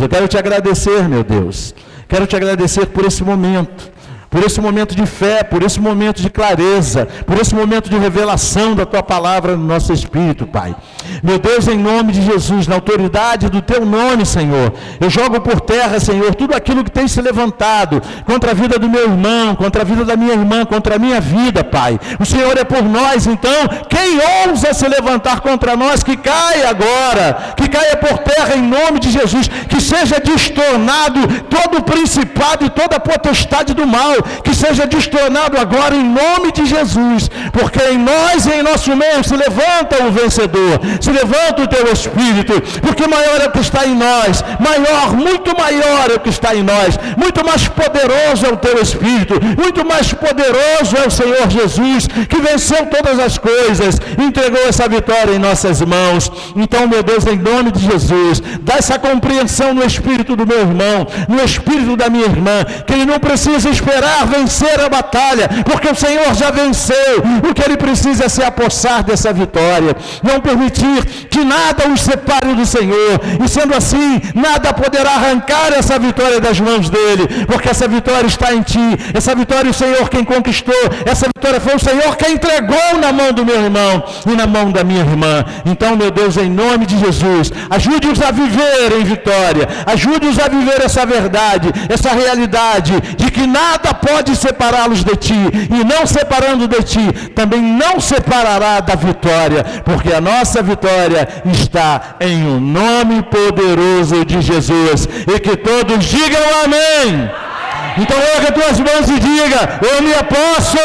eu quero te agradecer, meu Deus, quero te agradecer por esse momento de fé, por esse momento de clareza, por esse momento de revelação da Tua palavra no nosso espírito, Pai. Meu Deus, em nome de Jesus, na autoridade do Teu nome, Senhor, eu jogo por terra, Senhor, tudo aquilo que tem se levantado contra a vida do meu irmão, contra a vida da minha irmã, contra a minha vida, Pai. O Senhor é por nós, então, quem ousa se levantar contra nós, que caia agora, que caia por terra em nome de Jesus, que seja destornado todo o principado e toda a potestade do mal, que seja destronado agora em nome de Jesus, porque em nós e em nosso meio se levanta o vencedor, se levanta o teu Espírito, porque maior é o que está em nós, maior, muito maior é o que está em nós, muito mais poderoso é o teu Espírito, muito mais poderoso é o Senhor Jesus, que venceu todas as coisas, entregou essa vitória em nossas mãos. Então, meu Deus, em nome de Jesus, dá essa compreensão no espírito do meu irmão, no espírito da minha irmã, que ele não precisa esperar vencer a batalha, porque o Senhor já venceu. O que ele precisa é se apossar dessa vitória, não permitir que nada os separe do Senhor, e sendo assim, nada poderá arrancar essa vitória das mãos dele, porque essa vitória está em ti, essa vitória o Senhor quem conquistou, essa vitória foi o Senhor quem entregou na mão do meu irmão e na mão da minha irmã. Então, meu Deus, em nome de Jesus, ajude-os a viver em vitória, ajude-os a viver essa verdade, essa realidade de que nada pode separá-los de ti, e não separando de ti, também não separará da vitória, porque a nossa vitória está em o nome poderoso de Jesus, e que todos digam amém. Então erga tuas mãos e diga: eu me aposso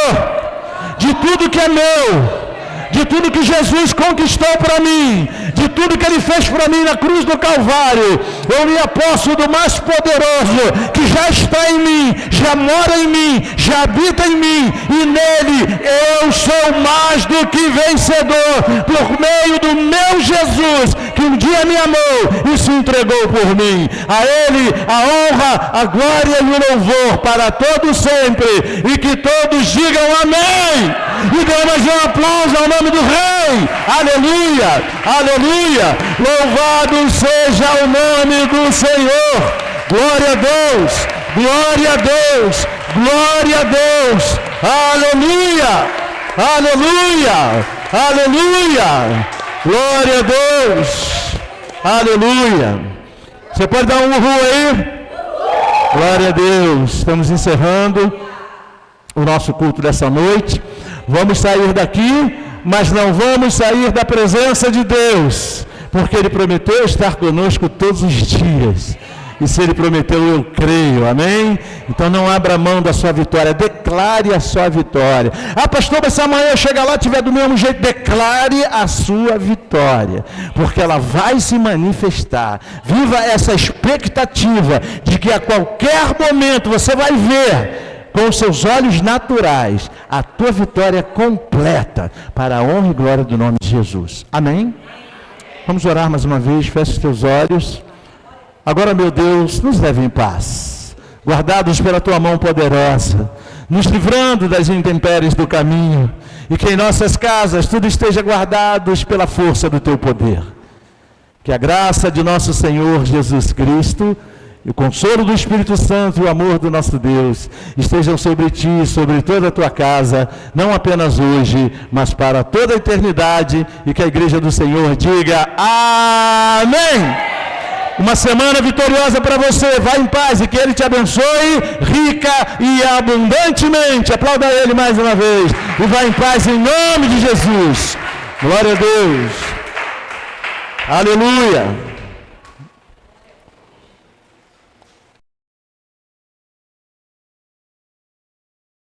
de tudo que é meu, de tudo que Jesus conquistou para mim, de tudo que Ele fez para mim na cruz do Calvário. Eu me aposso do mais poderoso, que já está em mim, já mora em mim, já habita em mim, e nele eu sou mais do que vencedor, por meio do meu Jesus, que um dia me amou e se entregou por mim. A Ele a honra, a glória e o louvor para todos sempre, e que todos digam amém. E dê mais um aplauso ao nome do Rei. Aleluia, aleluia. Louvado seja o nome do Senhor. Glória a Deus, glória a Deus, glória a Deus. Aleluia, aleluia, aleluia. Glória a Deus, aleluia. Você pode dar um uhul aí? Glória a Deus. Estamos encerrando o nosso culto dessa noite. Vamos sair daqui, mas não vamos sair da presença de Deus, porque Ele prometeu estar conosco todos os dias. E se Ele prometeu, eu creio, amém? Então não abra mão da sua vitória, declare a sua vitória. Ah, pastor, mas se amanhã chegar lá estiver do mesmo jeito, declare a sua vitória, porque ela vai se manifestar. Viva essa expectativa de que a qualquer momento você vai ver, com os seus olhos naturais, a tua vitória completa, para a honra e glória do nome de Jesus. Amém? Vamos orar mais uma vez, feche os teus olhos. Agora, meu Deus, nos leve em paz, guardados pela tua mão poderosa, nos livrando das intempéries do caminho, e que em nossas casas tudo esteja guardados pela força do teu poder. Que a graça de nosso Senhor Jesus Cristo, e o consolo do Espírito Santo e o amor do nosso Deus estejam sobre ti, sobre toda a tua casa, não apenas hoje, mas para toda a eternidade, e que a igreja do Senhor diga amém. Uma semana vitoriosa para você, vai em paz e que Ele te abençoe rica e abundantemente. Aplauda Ele mais uma vez e vai em paz em nome de Jesus. Glória a Deus. Aleluia.